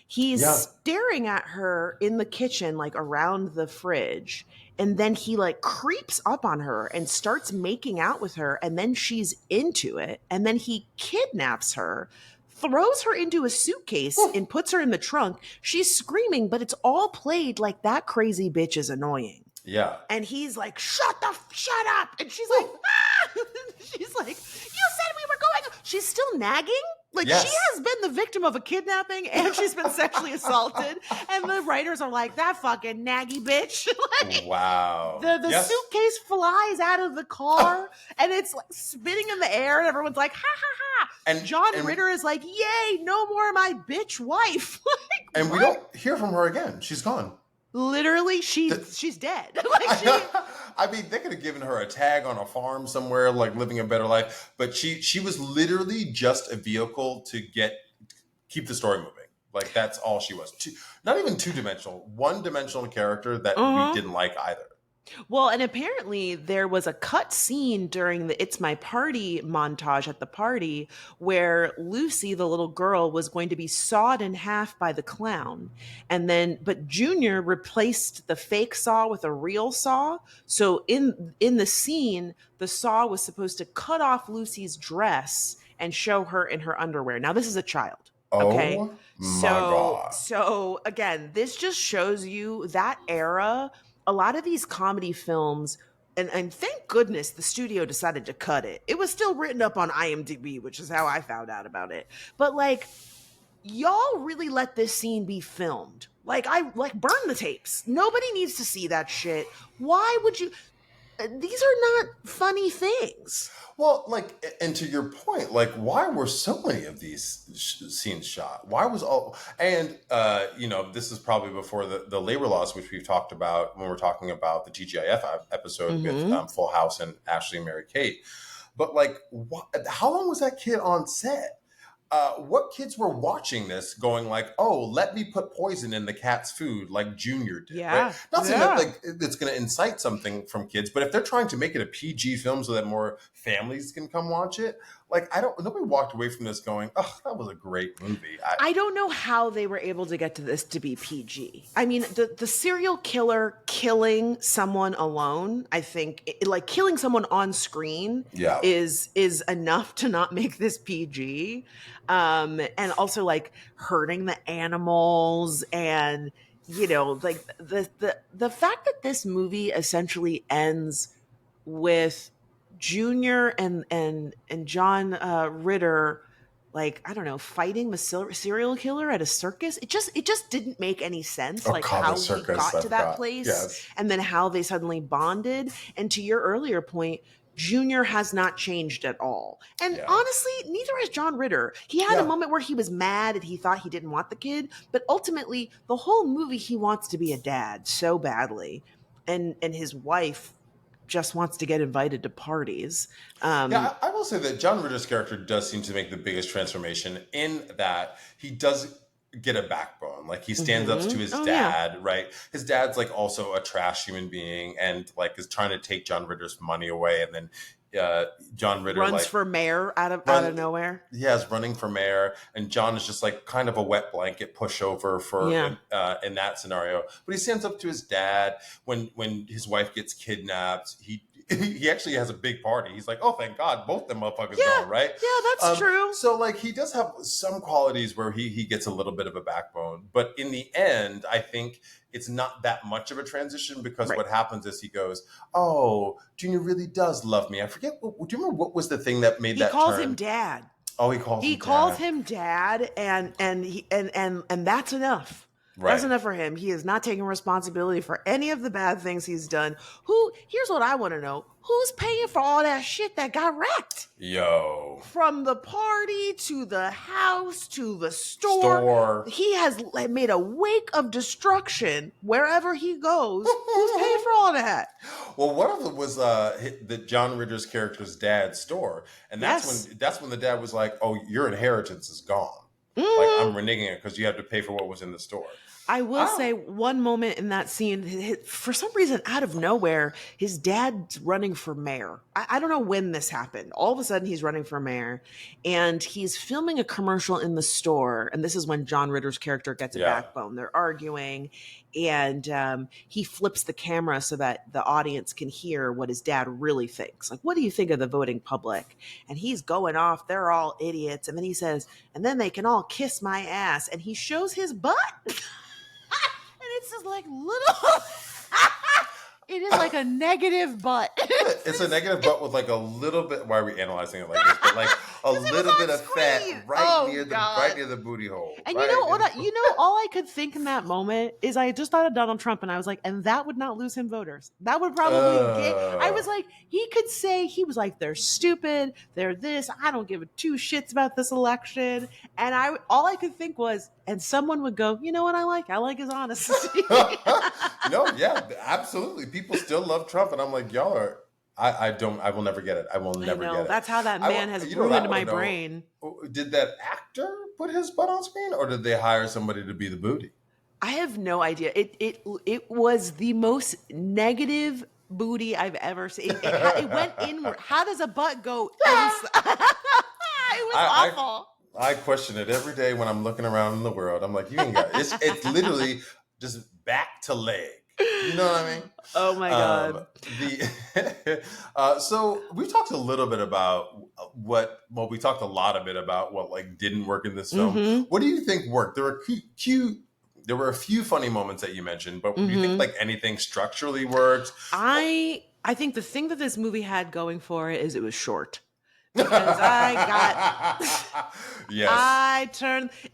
He's staring at her in the kitchen, like around the fridge. And then he like creeps up on her and starts making out with her. And then she's into it. And then he kidnaps her, throws her into a suitcase and puts her in the trunk. She's screaming, but it's all played like that crazy bitch is annoying. Yeah. And he's like, shut up. And she's like, ah! She's like, you said we were going. She's still nagging. Like, Yes. she has been the victim of a kidnapping and she's been sexually assaulted. And the writers are like, that fucking naggy bitch. Like, Wow. the suitcase flies out of the car and it's like spinning in the air and everyone's like, ha ha ha. And John Ritter is like, yay, no more of my bitch wife. Like, and we don't hear from her again. She's gone. Literally, she's dead. I mean, they could have given her a tag on a farm somewhere, like living a better life. But she was literally just a vehicle to keep the story moving. Like that's all she was. Not even 2-dimensional, 1-dimensional character that we didn't like either. Well, and apparently there was a cut scene during the It's My Party montage at the party where Lucy, the little girl, was going to be sawed in half by the clown. But Junior replaced the fake saw with a real saw. So in the scene, the saw was supposed to cut off Lucy's dress and show her in her underwear. Now, this is a child. Okay. Oh my God. So again, this just shows you that era. A lot of these comedy films, and thank goodness the studio decided to cut it. It was still written up on IMDb, which is how I found out about it. But like, y'all really let this scene be filmed. Like, burn the tapes. Nobody needs to see that shit. Why would you? These are not funny things. Well, like, and to your point, like, why were so many of these scenes shot? Why was all, and, this is probably before the labor laws, which we've talked about when we're talking about the TGIF episode with Full House and Ashley and Mary Kate. But like, how long was that kid on set? What kids were watching this going like, oh, let me put poison in the cat's food like Junior did, right? Yeah. Not saying that Yeah. like it's going to incite something from kids, but if they're trying to make it a PG film so that more families can come watch it, like nobody walked away from this going, oh, that was a great movie. I don't know how they were able to get to this to be PG. I mean, the serial killer killing someone alone, I think, like killing someone on screen Yeah. is enough to not make this PG. And also like hurting the animals and like the fact that this movie essentially ends with Junior and John Ritter, like, I don't know, fighting the serial killer at a circus. It just didn't make any sense, Oh like God, the how he circus! got I to that forgot. place Yes. and then how they suddenly bonded. And to your earlier point, Junior has not changed at all. And Yeah. honestly, neither has John Ritter. He had a Yeah. moment where he was mad and he thought he didn't want the kid, but ultimately, the whole movie, he wants to be a dad so badly. And his wife just wants to get invited to parties. Yeah, I will say that John Ritter's character does seem to make the biggest transformation in that he does get a backbone. Like he stands up to his Oh yeah, dad, right? His dad's like also a trash human being and like is trying to take John Ritter's money away, and then John Ritter runs like for mayor out of run, nowhere. yeah, is running for mayor, and John is just like kind of a wet blanket pushover for Yeah. in that scenario. But he stands up to his dad when his wife gets kidnapped. He actually has a big party. He's like, oh, thank God, both them motherfuckers Yeah, gone, right? yeah, that's true. So like he does have some qualities where he gets a little bit of a backbone, but in the end, I think it's not that much of a transition because Right. what happens is he goes, oh, Junior really does love me. I forget. Do you remember what was the thing that made He that calls turn? him dad. Oh, he calls He him calls dad. him dad, and that's enough. Right. That's enough for him. He is not taking responsibility for any of the bad things he's done. Here's what I want to know. Who's paying for all that shit that got wrecked? Yo. From the party to the house to the store. He has made a wake of destruction wherever he goes. Who's paying for all that? Well, one of them was the John Ritter's character's dad's store, and Yes. that's when the dad was like, "Oh, your inheritance is gone. Like I'm reneging it because you have to pay for what was in the store." I will say one moment in that scene, for some reason, out of nowhere, his dad's running for mayor. I don't know when this happened. All of a sudden, he's running for mayor, and he's filming a commercial in the store. And this is when John Ritter's character gets a backbone. They're arguing, and he flips the camera so that the audience can hear what his dad really thinks. Like, what do you think of the voting public? And he's going off. They're all idiots. And then he says, and then they can all kiss my ass. And he shows his butt. It's just like little. It is like a negative butt. It's a negative butt with like a little bit. Why are we analyzing it like this? But like a little bit of fat right near the booty hole. And you know what? All I could think in that moment is I just thought of Donald Trump, and I was like, and that would not lose him voters. That would probably get. I was like, he could say he was like, they're stupid, they're this. I don't give a two shits about this election. And all I could think was, and someone would go, you know what I like? I like his honesty. No, yeah, absolutely. People still love Trump, and I'm like, y'all are. I will never get it. I will never get it. That's how that man has ruined my brain. Did that actor put his butt on screen, or did they hire somebody to be the booty? I have no idea. It was the most negative booty I've ever seen. It went inward. How does a butt go inside? It was awful. I question it every day when I'm looking around in the world. I'm like, you ain't got it. It's literally just back to leg. You know what I mean? Oh my God. So we talked a little bit about we talked a lot of it about what like didn't work in this film. Mm-hmm. What do you think worked? There were a few funny moments that you mentioned, but do you think like anything structurally worked? I think the thing that this movie had going for it is it was short. Because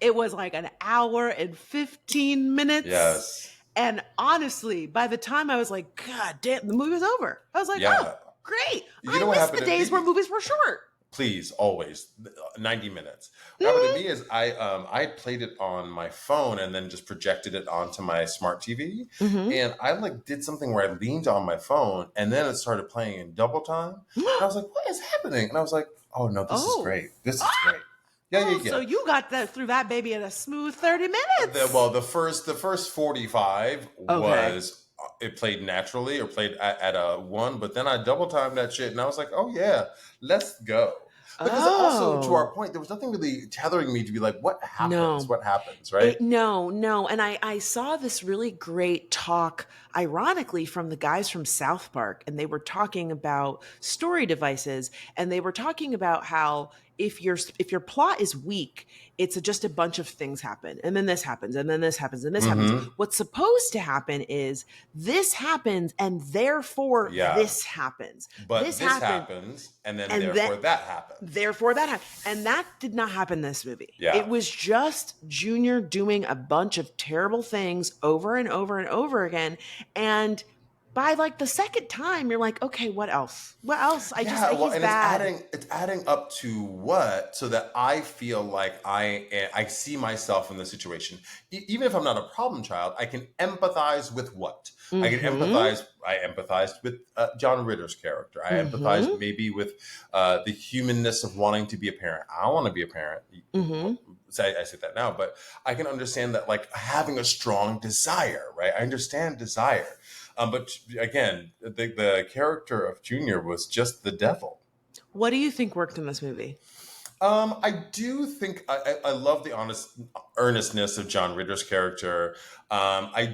it was like an hour and 15 minutes. Yes. And honestly, by the time I was like, God damn, the movie was over. I was like, oh, great. You know I what miss happened the to days me? where movies were short. Please, always 90 minutes. What happened to me is I played it on my phone and then just projected it onto my smart TV. Mm-hmm. And I like did something where I leaned on my phone and then it started playing in double time. And I was like, what is happening? And I was like, oh no, this is Oh. great. This is great. Yeah, Oh, yeah, so yeah. you got that through that baby in a smooth 30 minutes. The first 45 Okay. was it played naturally or played at a one, but then I double timed that shit and I was like, oh yeah, let's go. Because also to our Oh. point, there was nothing really tethering me to be like, what happens? No. What happens, right? No. And I saw this really great talk, ironically, from the guys from South Park, and they were talking about story devices, and they were talking about how if your plot is weak, it's just a bunch of things happen, and then this happens, and then this happens, and this happens. Mm-hmm. What's supposed to happen is this happens, and therefore Yeah. this happens. But This this happened, happens, and then and then therefore that happens. therefore that happened. And that did not happen in this movie. Yeah. It was just Junior doing a bunch of terrible things over and over and over again. And by like the second time, you're like, okay, what else? What else? Yeah, well, He's and bad. it's adding up to what so that I feel like I see myself in the situation. Even if I'm not a problem child, I can empathize with what I can Mm-hmm. empathize. I empathized with John Ritter's character. I empathized Mm-hmm. maybe with the humanness of wanting to be a parent. I want to be a parent. Mm-hmm. So I say that now, but I can understand that like having a strong desire, right? I understand desire. But again, the character of Junior was just the devil. What do you think worked in this movie? I do think I love the honest earnestness of John Ritter's character. I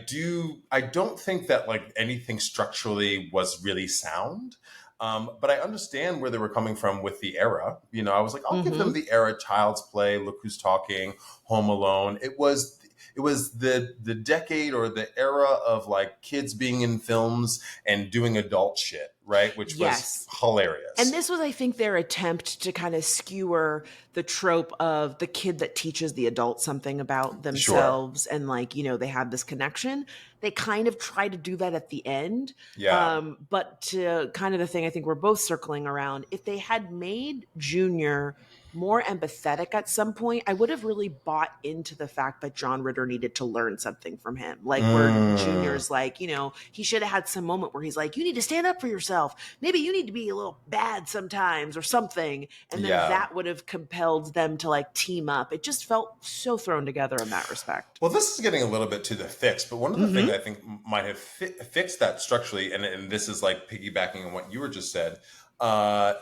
don't think that like anything structurally was really sound. But I understand where they were coming from with the era. You know, I was like, I'll give them Mm-hmm. the era: Child's Play, Look Who's Talking, Home Alone. It was the decade or the era of like kids being in films and doing adult shit, right? Which was Yes. And hilarious. this was, I think, their attempt to kind of skewer the trope of the kid that teaches the adult something about Sure. themselves, and like, they have this connection. They kind of try to do that at the end. Yeah. But to kind of the thing I think we're both circling around, if they had made Junior more empathetic at some point, I would have really bought into the fact that John Ritter needed to learn something from him. Like where Mm, Junior's like, he should have had some moment where he's like, you need to stand up for yourself. Maybe you need to be a little bad sometimes or something. And then yeah. that would have compelled them to like team up. It just felt so thrown together in that respect. Well, this is getting a little bit to the fix, but one of the things Mm-hmm. I think might have fixed that structurally, and this is like piggybacking on what you were just said. Uh,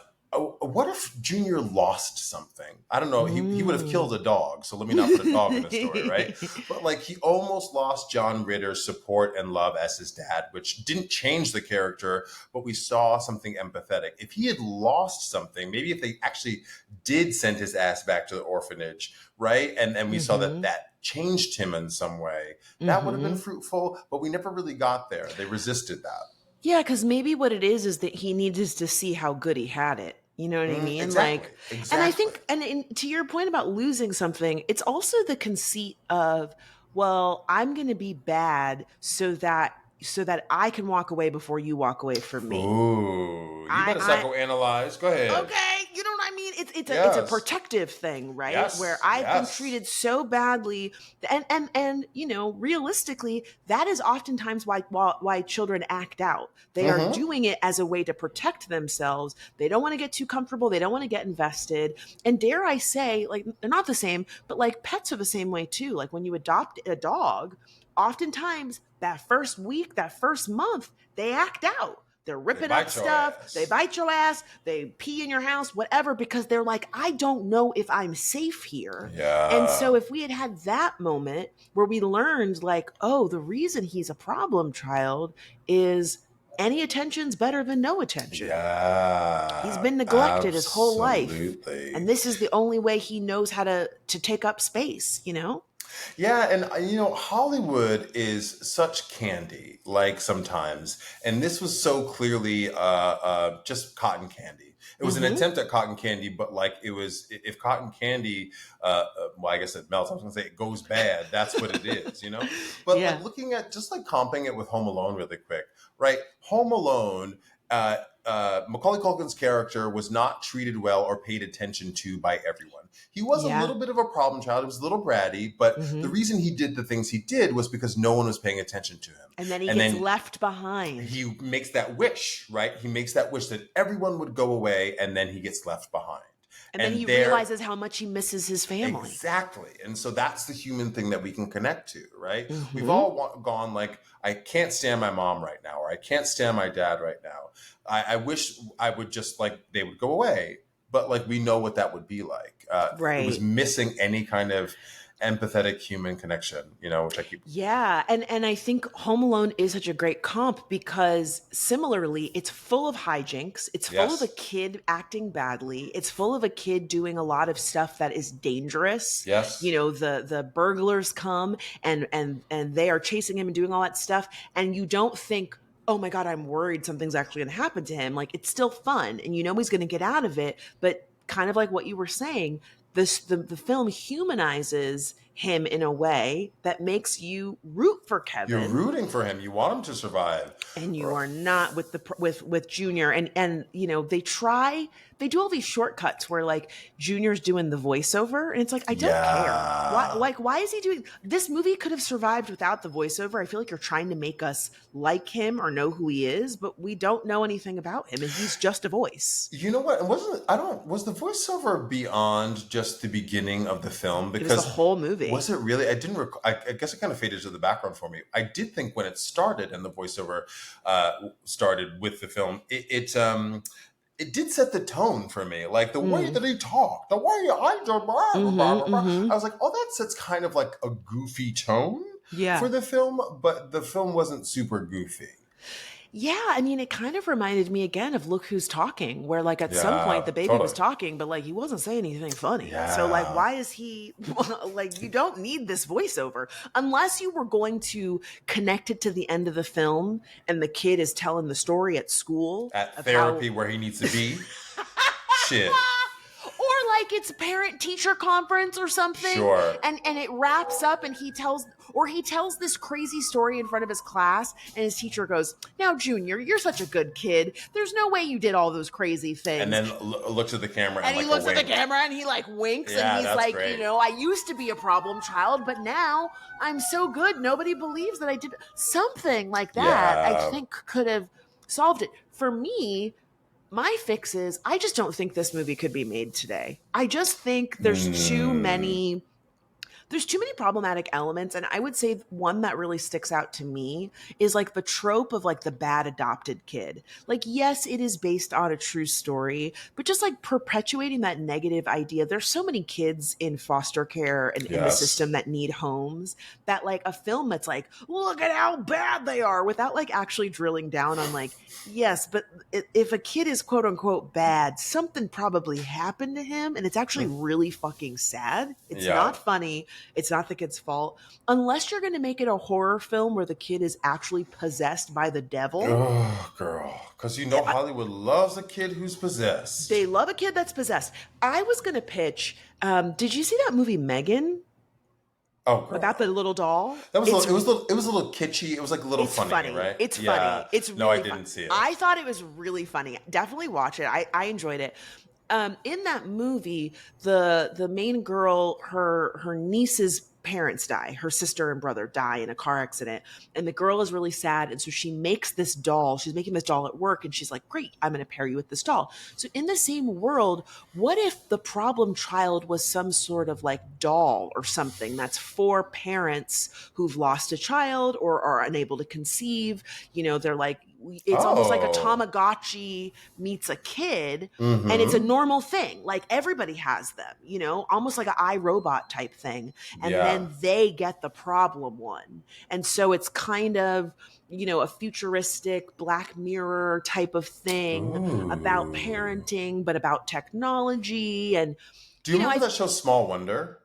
what if Junior lost something? I don't know. He would have killed a dog, so let me not put a dog in the story, right? But like he almost lost John Ritter's support and love as his dad, which didn't change the character, but we saw something empathetic. If he had lost something, maybe if they actually did send his ass back to the orphanage, right? And we saw that Mm-hmm. that changed him in some way. That would have been Mm-hmm. fruitful, but we never really got there. They resisted that. Yeah, because maybe what it is that he needs to see how good he had it. You know what I mean? Exactly. Like, and I Exactly. think, to your point about losing something, it's also the conceit of, well, I'm going to be bad so that I can walk away before you walk away from me. Ooh, you better I psychoanalyze. Go ahead. Okay, you know what I mean? It's a Yes. protective thing, right? Where Yes. I've been Yes. treated so badly, and realistically, that is oftentimes why children act out. They are Mm-hmm. doing it as a way to protect themselves. They don't want to get too comfortable. They don't want to get invested. And dare I say, like they're not the same, but like pets are the same way too. Like when you adopt a dog, oftentimes that first week, that first month, they act out. They're They ripping up bite your stuff. They ass. bite your ass. They pee in your house, whatever, because they're like, I don't know if I'm safe here. And Yeah. so if we had had that moment where we learned, like, oh, the reason he's a problem child is any attention's better than no attention. He's Yeah. been neglected his whole life. And Absolutely. this is the only way he knows how to take up space. Yeah, and Hollywood is such candy, like sometimes, and this was so clearly just cotton candy. It was an Mm-hmm. attempt at cotton candy, but like it was, if cotton candy, well, I guess it melts. I was gonna say it goes bad. That's what it is. But like Yeah. looking at just like comping it with Home Alone really quick, right? Home Alone. Macaulay Culkin's character was not treated well or paid attention to by everyone. He was a Yeah. little bit of a problem child. He was a little bratty, but the Hmm. reason he did the things he did was because no one was paying attention to him. And then he And gets then left behind. he makes that wish, right? He makes that wish that everyone would go away, and then he gets left behind. And then he there- realizes how much he misses his family. Exactly. And so that's the human thing that we can connect to, right? Mhm. We've all gone like, I can't stand my mom right now, or I can't stand my dad right now. I wish I would just like, they would go away. But like, we know what that would be like. Right. It was missing any kind of empathetic human connection, you know, which I keep. Yeah, and I think Home Alone is such a great comp because similarly, it's full of hijinks. It's full of Yes. a kid acting badly. It's full of a kid doing a lot of stuff that is dangerous. Yes. You know, the burglars come and they are chasing him and doing all that stuff, and you don't think, oh my God, I'm worried something's actually going to happen to him. Like, it's still fun, and you know he's going to get out of it. But kind of like what you were saying, the film humanizes him in a way that makes you root for Kevin. You're rooting for him. You want him to survive. And you are not with with Junior. And you know, they do all these shortcuts where like Junior's doing the voiceover, and it's like, I don't care. Why is he doing this? Movie could have survived without the voiceover. I feel like you're trying to make us like him or know who he is, but we don't know anything about him, and he's just a voice. You know what? Was the voiceover beyond just the beginning of the film? It Because was the whole movie. was it really? I didn't. I guess it kind of faded to the background for me. I did think when it started and the voiceover started with the film, it did set the tone for me. Like the way that he talked, the way I did, I was like, oh, that sets kind of like a goofy tone for the film, but the film wasn't super goofy. Yeah, I mean, it kind of reminded me again of Look Who's Talking, where like at some point the baby was talking, but like he wasn't saying anything funny. Yeah. So like, why is he like, you don't need this voiceover unless you were going to connect it to the end of the film and the kid is telling the story at school. At therapy where he needs to be. Shit. Or like it's parent teacher conference or something. Sure. And it wraps up and he tells this crazy story in front of his class and his teacher goes, now Junior, you're such a good kid. There's no way you did all those crazy things. And then looks at the camera and he like looks at the camera and he like winks and he's like, great. you know, I used to be a problem child, but now I'm so good. Nobody believes that I did something like that. Yeah. I think could have solved it. For me, my fix is I just don't think this movie could be made today. I just think there's too many problematic elements. And I would say one that really sticks out to me is like the trope of like the bad adopted kid. Like, yes, it is based on a true story, but just like perpetuating that negative idea. There's so many kids in foster care and in the system that need homes that like a film that's like, look at how bad they are without like actually drilling down on like, yes, but if a kid is quote unquote bad, something probably happened to him. And it's actually really fucking sad. It's not funny. It's not the kid's fault. Unless you're going to make it a horror film where the kid is actually possessed by the devil. Oh, girl. Because you know Hollywood loves a kid who's possessed. They love a kid that's possessed. I was going to pitch, did you see that movie Megan? Oh, girl. About the little doll? That was it was a little kitschy. It was like a little funny, right? It's funny. It's really no, I fun. didn't see it. I thought it was really funny. Definitely watch it. I enjoyed it. In that movie, the main girl, her niece's parents die. Her sister and brother die in a car accident. And the girl is really sad. And so she makes this doll. She's making this doll at work. And she's like, great, I'm going to pair you with this doll. So in the same world, what if the problem child was some sort of like doll or something that's for parents who've lost a child or are unable to conceive? You know, they're like, it's almost like a Tamagotchi meets a kid, and it's a normal thing. Like everybody has them, you know, almost like an iRobot type thing. And then they get the problem one. And so it's kind of, you know, a futuristic Black Mirror type of thing about parenting, but about technology. And do you remember that show Small Wonder?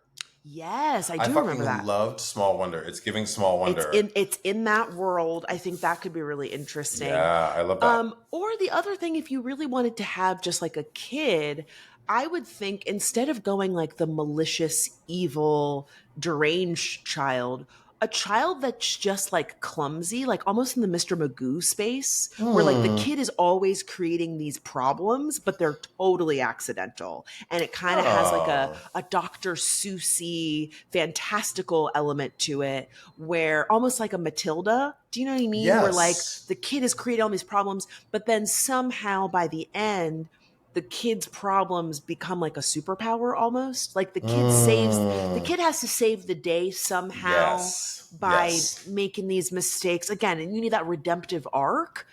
Yes, I do remember that. I loved Small Wonder. It's giving Small Wonder. It's in that world. I think that could be really interesting. Yeah, I love that. Or the other thing, if you really wanted to have just like a kid, I would think instead of going like the malicious, evil, deranged child, a child that's just like clumsy, like almost in the Mr. Magoo space, where like the Hmm. kid is always creating these problems, but they're totally accidental. And it kind of has like Oh. a Dr. Seussy fantastical element to it, where almost like a Matilda. Do you know what I mean? Where like Yes. the kid is creating all these problems, but then somehow by the end, the kid's problems become like a superpower almost. Like the Mm. kid has to save the day somehow Yes. by Yes. making these mistakes again, and you need that redemptive arc.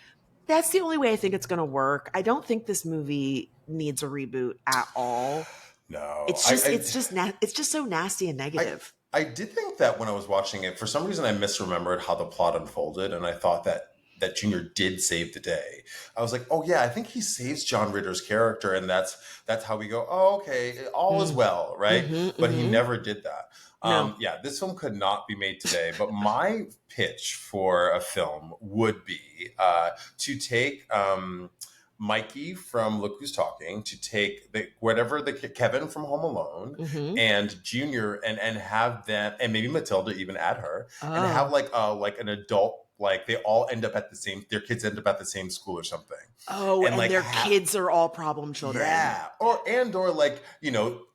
That's the only way I think it's going to work. I don't think this movie needs a reboot at all. No. It's just it's just so nasty and I negative. I did think that when I was watching it, for some reason I misremembered how the plot unfolded, and I thought that Junior did save the day. I was like, oh yeah, I think he saves John Ritter's character, and that's how we go. Oh, okay, all is Mm. well, right? But he Hmm. never did that. No. Yeah, this film could not be made today. But my pitch for a film would be to take. Mikey from Look Who's Talking, to take Kevin from Home Alone, Hmm. and Junior, and have them, and maybe Matilda, even add her, and have Oh. like an adult, like they all end up at the same, their kids end up at the same school or something, Oh, and and like their kids are all problem children. yeah, or like,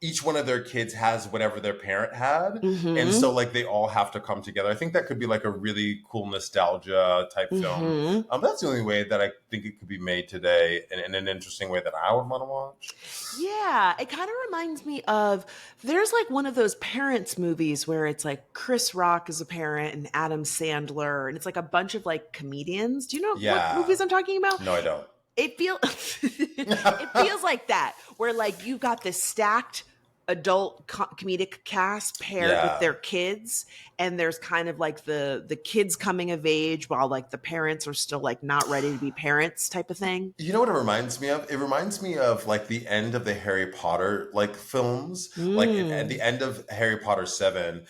each one of their kids has whatever their parent had, and so Hmm. like they all have to come together. I think that could be like a really cool nostalgia type film. Hmm. That's the only way that I think it could be made today, in an interesting way that I would want to watch. Yeah, it kind of reminds me of there's like one of those parents movies where it's like Chris Rock is a parent and Adam Sandler, and it's like a bunch of like comedians. Do you know what Yeah, movies I'm talking about? no, I don't. It feels it feels like that, where like you've got this stacked adult comedic cast paired with Yeah. their kids, and there's kind of like the kids coming of age while like the parents are still like not ready to be parents type of thing. You know what it reminds me of? It reminds me of like the end of the Harry Potter like films. Like at Mm. the end of Harry Potter 7,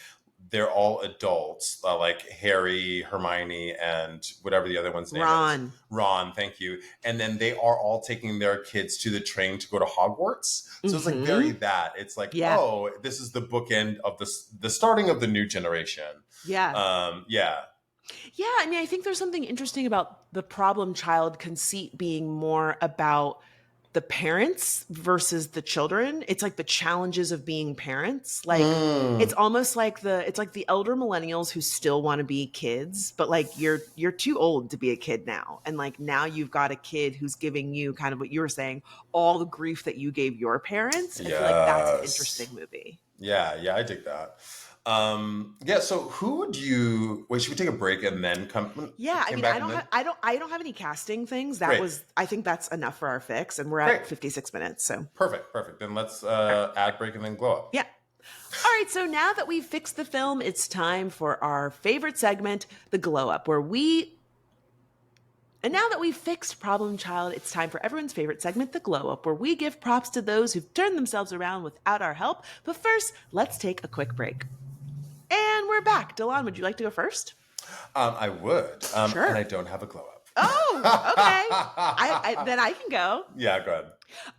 they're all adults, like Harry, Hermione, and whatever the other one's name is. Ron. Ron, thank you. And then they are all taking their kids to the train to go to Hogwarts. So it's like very Hmm. that. It's like, Yeah. oh, this is the bookend of the starting of the new generation. Yeah. Yeah. Yeah, I mean, I think there's something interesting about the problem child conceit being more about the parents versus the children. It's like the challenges of being parents. Like it's Mm. almost like the elder millennials who still want to be kids, but like you're too old to be a kid now. And like now you've got a kid who's giving you kind of what you were saying, all the grief that you gave your parents. I feel like that's an interesting Yes. movie. Yeah, yeah, I dig that. Yeah, so who would you wait, should we take a break and then Yeah, I came mean, back and then I don't have any casting things. That great. was I think that's enough for our fix, and we're Great. at 56 minutes. So, all Perfect, perfect. Then let's right. ad break and then glow up. Yeah. All right, so now that we've fixed the film, it's time for our favorite segment, the glow up, where we and now that we've fixed Problem Child, it's time for everyone's favorite segment, the glow up, where we give props to those who've turned themselves around without our help. But first, let's take a quick break. And we're back. Delon, would you like to go first? I would. And I Sure. don't have a glow Oh, okay. up. Then I can go. Yeah, go ahead.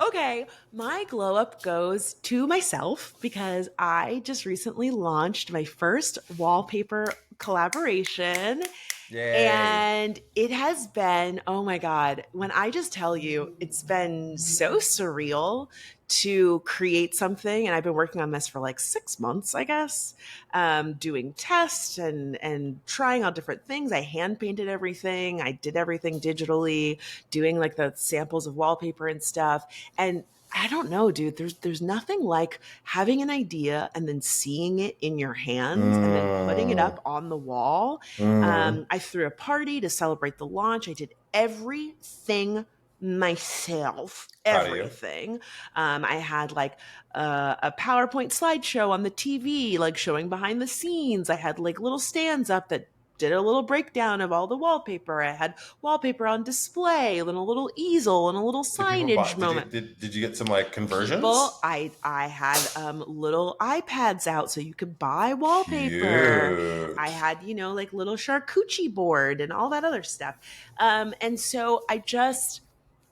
Okay, my glow up goes to myself because I just recently launched my first wallpaper collaboration. Yay. And it has been, oh my God, when I just tell you, it's been so surreal to create something. And I've been working on this for like 6 months, I guess, doing tests and trying out different things. I hand painted everything. I did everything digitally, doing like the samples of wallpaper and stuff. And I don't know, dude. There's nothing like having an idea and then seeing it in your hands and then putting it Mm, up on the wall. mm. I threw a party to celebrate the launch. I did everything myself. Proud of you. Everything. I had like a PowerPoint slideshow on the TV, like showing behind the scenes. I had like little stands up that did a little breakdown of all the wallpaper. I had wallpaper on display, and a little easel, and a little Did people buy signage moment. did you get some like People, conversions? I had little iPads out so you could buy wallpaper. I Cute. had, like little charcuterie board and all that other stuff. And so I just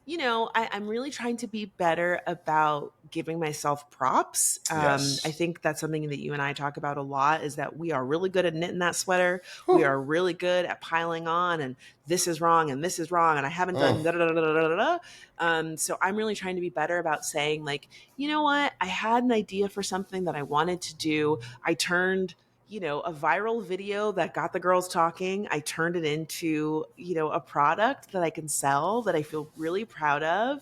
I'm really trying to be better about giving myself props. I Yes. think that's something that you and I talk about a lot is that we are really good at knitting that sweater. We Whew. are really good at piling on and this is wrong and this is wrong and I haven't done Mm. da da da da da da da. So I'm really trying to be better about saying like, you know what? I had an idea for something that I wanted to do. I turned a viral video that got the girls talking. I turned it into, a product that I can sell that I feel really proud of.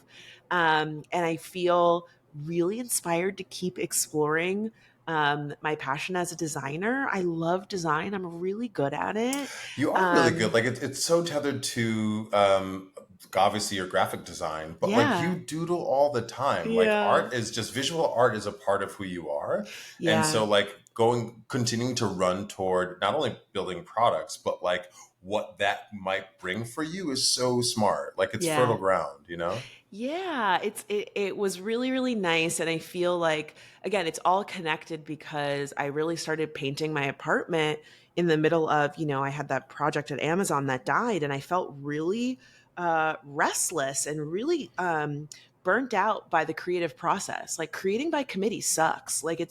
And I feel really inspired to keep exploring my passion as a designer. I love design. I'm really good at it. You are really good. Um, Like it's so tethered to obviously your graphic design, but like you yeah. doodle all the time. Like Yeah. art is just visual art is a part of who you are. And Yeah. so like continuing to run toward not only building products, but like what that might bring for you is so smart. Like it's fertile Yeah. ground, you know? Yeah, it was really really nice, and I feel like again it's all connected because I really started painting my apartment in the middle of, I had that project at Amazon that died, and I felt really restless and really burnt out by the creative process. Like creating by committee sucks. Like Yeah.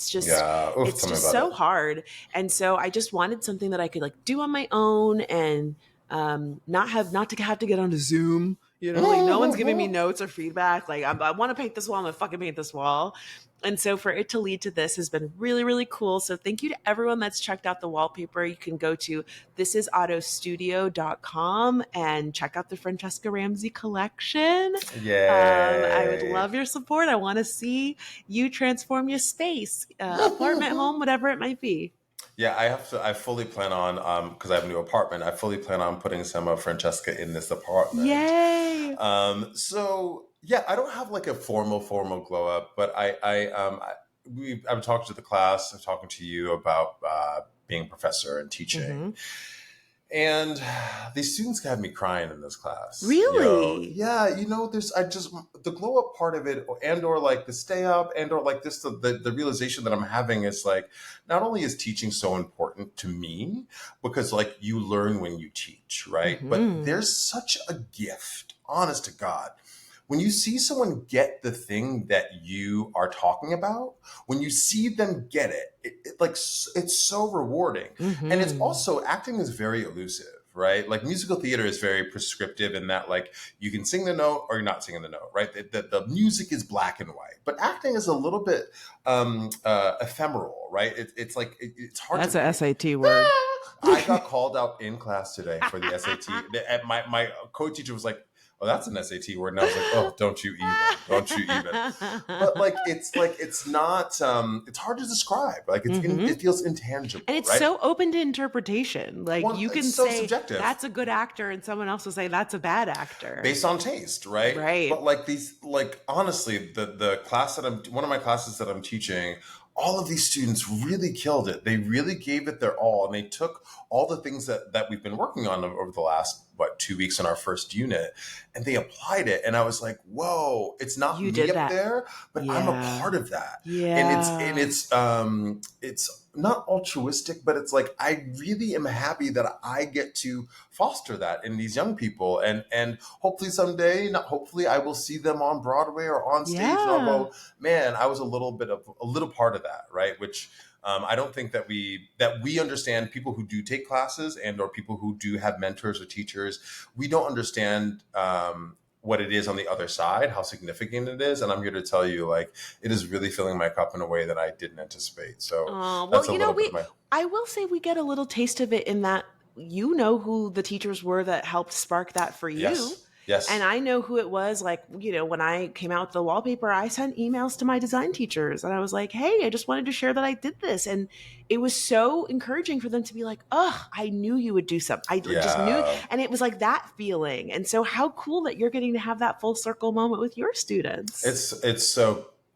Oof, it's tell me just about it. so hard, and so I just wanted something that I could like do on my own and not to have to get onto Zoom. Like no one's giving me notes or feedback. Like I want to paint this wall, I'm gonna fucking paint this wall. And so for it to lead to this has been really, really cool. So thank you to everyone that's checked out the wallpaper. You can go to thisisautostudio.com and check out the Francesca Ramsey collection. I would Yay. love your support. I want to see you transform your space, apartment, home, whatever it might be. Yeah, I have to. I fully plan on because I have a new apartment. I fully plan on putting some of Francesca in this apartment. Yay. So yeah, I don't have like a formal glow up, but I'm talking to the class. I'm talking to you about being a professor and teaching. Mm-hmm. And these students had me crying in this class. Really? Yeah, there's I just the glow up part of it, and or like the stay up, and or like this the realization that I'm having is like not only is teaching so important to me because like you learn when you teach, right? But Mm-hmm. there's such a gift, honest to God, when you see someone get the thing that you are talking about, when you see them get it, it's so rewarding. And it's Mm-hmm. also acting is very elusive, right? Like musical theater is very prescriptive in that like you can sing the note or you're not singing the note, right? The music is black and white, but acting is a little bit ephemeral, right? It's hard to That's a pick. SAT word. I got called out in class today for the SAT. My co-teacher was like, "Oh, that's an SAT word," and I was like, "Oh, don't you even." But it's not. It's hard to describe. Like Mm-hmm. it feels And intangible, it's right? so open to interpretation. Like One, you it's can so say subjective that's a good actor, and someone else will say that's a bad actor. based on taste, right? Right. But like honestly, the class that one of my classes that I'm teaching, all of these students really killed it. They really gave it their all, and they took all the things that we've been working on over the last 2 weeks in our first unit, and they applied it. And I was like, whoa, it's not You me did up that. there, but I'm a Yeah. part of that. And Yeah. it's not altruistic, but it's like I really am happy that I get to foster that in these young people, and hopefully someday, not hopefully, I will see them on Broadway or on stage, and I'll Yeah. go, man, I was a little part of that, right? Which I don't think that we understand people who do take classes and or people who do have mentors or teachers. We don't understand what it is on the other side, how significant it is, and I'm here to tell you, like, it is really filling my cup in a way that I didn't anticipate. So Well, that's a little bit of we my I will say we get a little taste of it in that you know who the teachers were that helped spark that for you. yes, And yes. I know who it was. Like, when I came out with the wallpaper, I sent emails to my design teachers and I was like, hey, I just wanted to share that I did this. And it was so encouraging for them to be like, oh, I knew you would do something. I just knew. Yeah. And it was like that feeling. And so, how cool that you're getting to have that full circle moment with your students.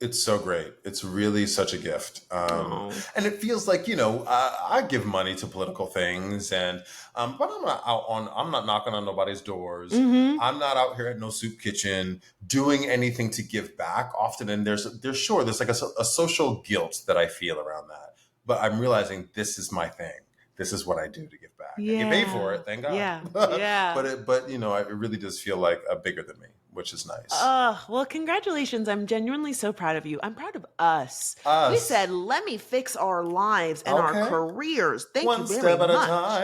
It's so great. It's really such a gift, Oh. and it feels like I give money to political things, and but I'm not knocking on nobody's doors. Mm-hmm. I'm not out here at no soup kitchen doing anything to give back. Often, and there's like a social guilt that I feel around that. But I'm realizing this is my thing. This is what I do to give back. I get paid for Yeah. it, thank God. Yeah. but Yeah. it really does feel like a bigger than me, which is nice. Well, congratulations. I'm genuinely so proud of you. I'm proud of us. We Us. said, let me fix our lives and our Okay. careers. Thank you One very step at a much. All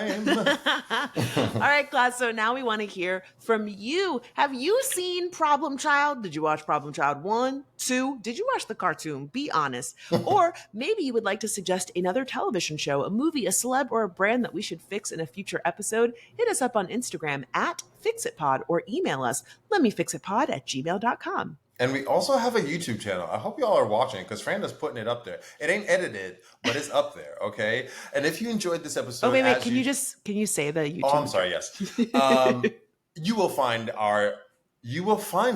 time. right, class. So now we want to hear from you. Have you seen Problem Child? Did you watch Problem Child 1, 2? Did you watch the cartoon? Be honest. Or maybe you would like to suggest another television show, a movie, a celeb, or a brand that we should fix in a future episode. Hit us up on Instagram at FixItPod or email us, lemmefixitpod@gmail.com. And we also have a YouTube channel. I hope y'all are watching because Franda's putting it up there. It ain't edited, but it's up there, okay? And if you enjoyed this episode, Oh, wait. Can you say the YouTube? Oh, I'm sorry, yes. You will find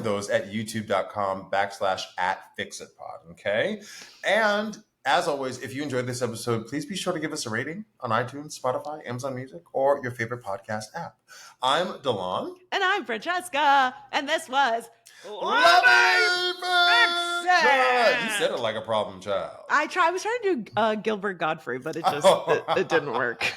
those at youtube.com/@fixitpod, okay? And as always, if you enjoyed this episode, please be sure to give us a rating on iTunes, Spotify, Amazon Music, or your favorite podcast app. I'm DeLon. And I'm Franchesca. And this was Lemme Fix It! You said it like a problem child. I was trying to do Gilbert Godfrey, but it didn't work.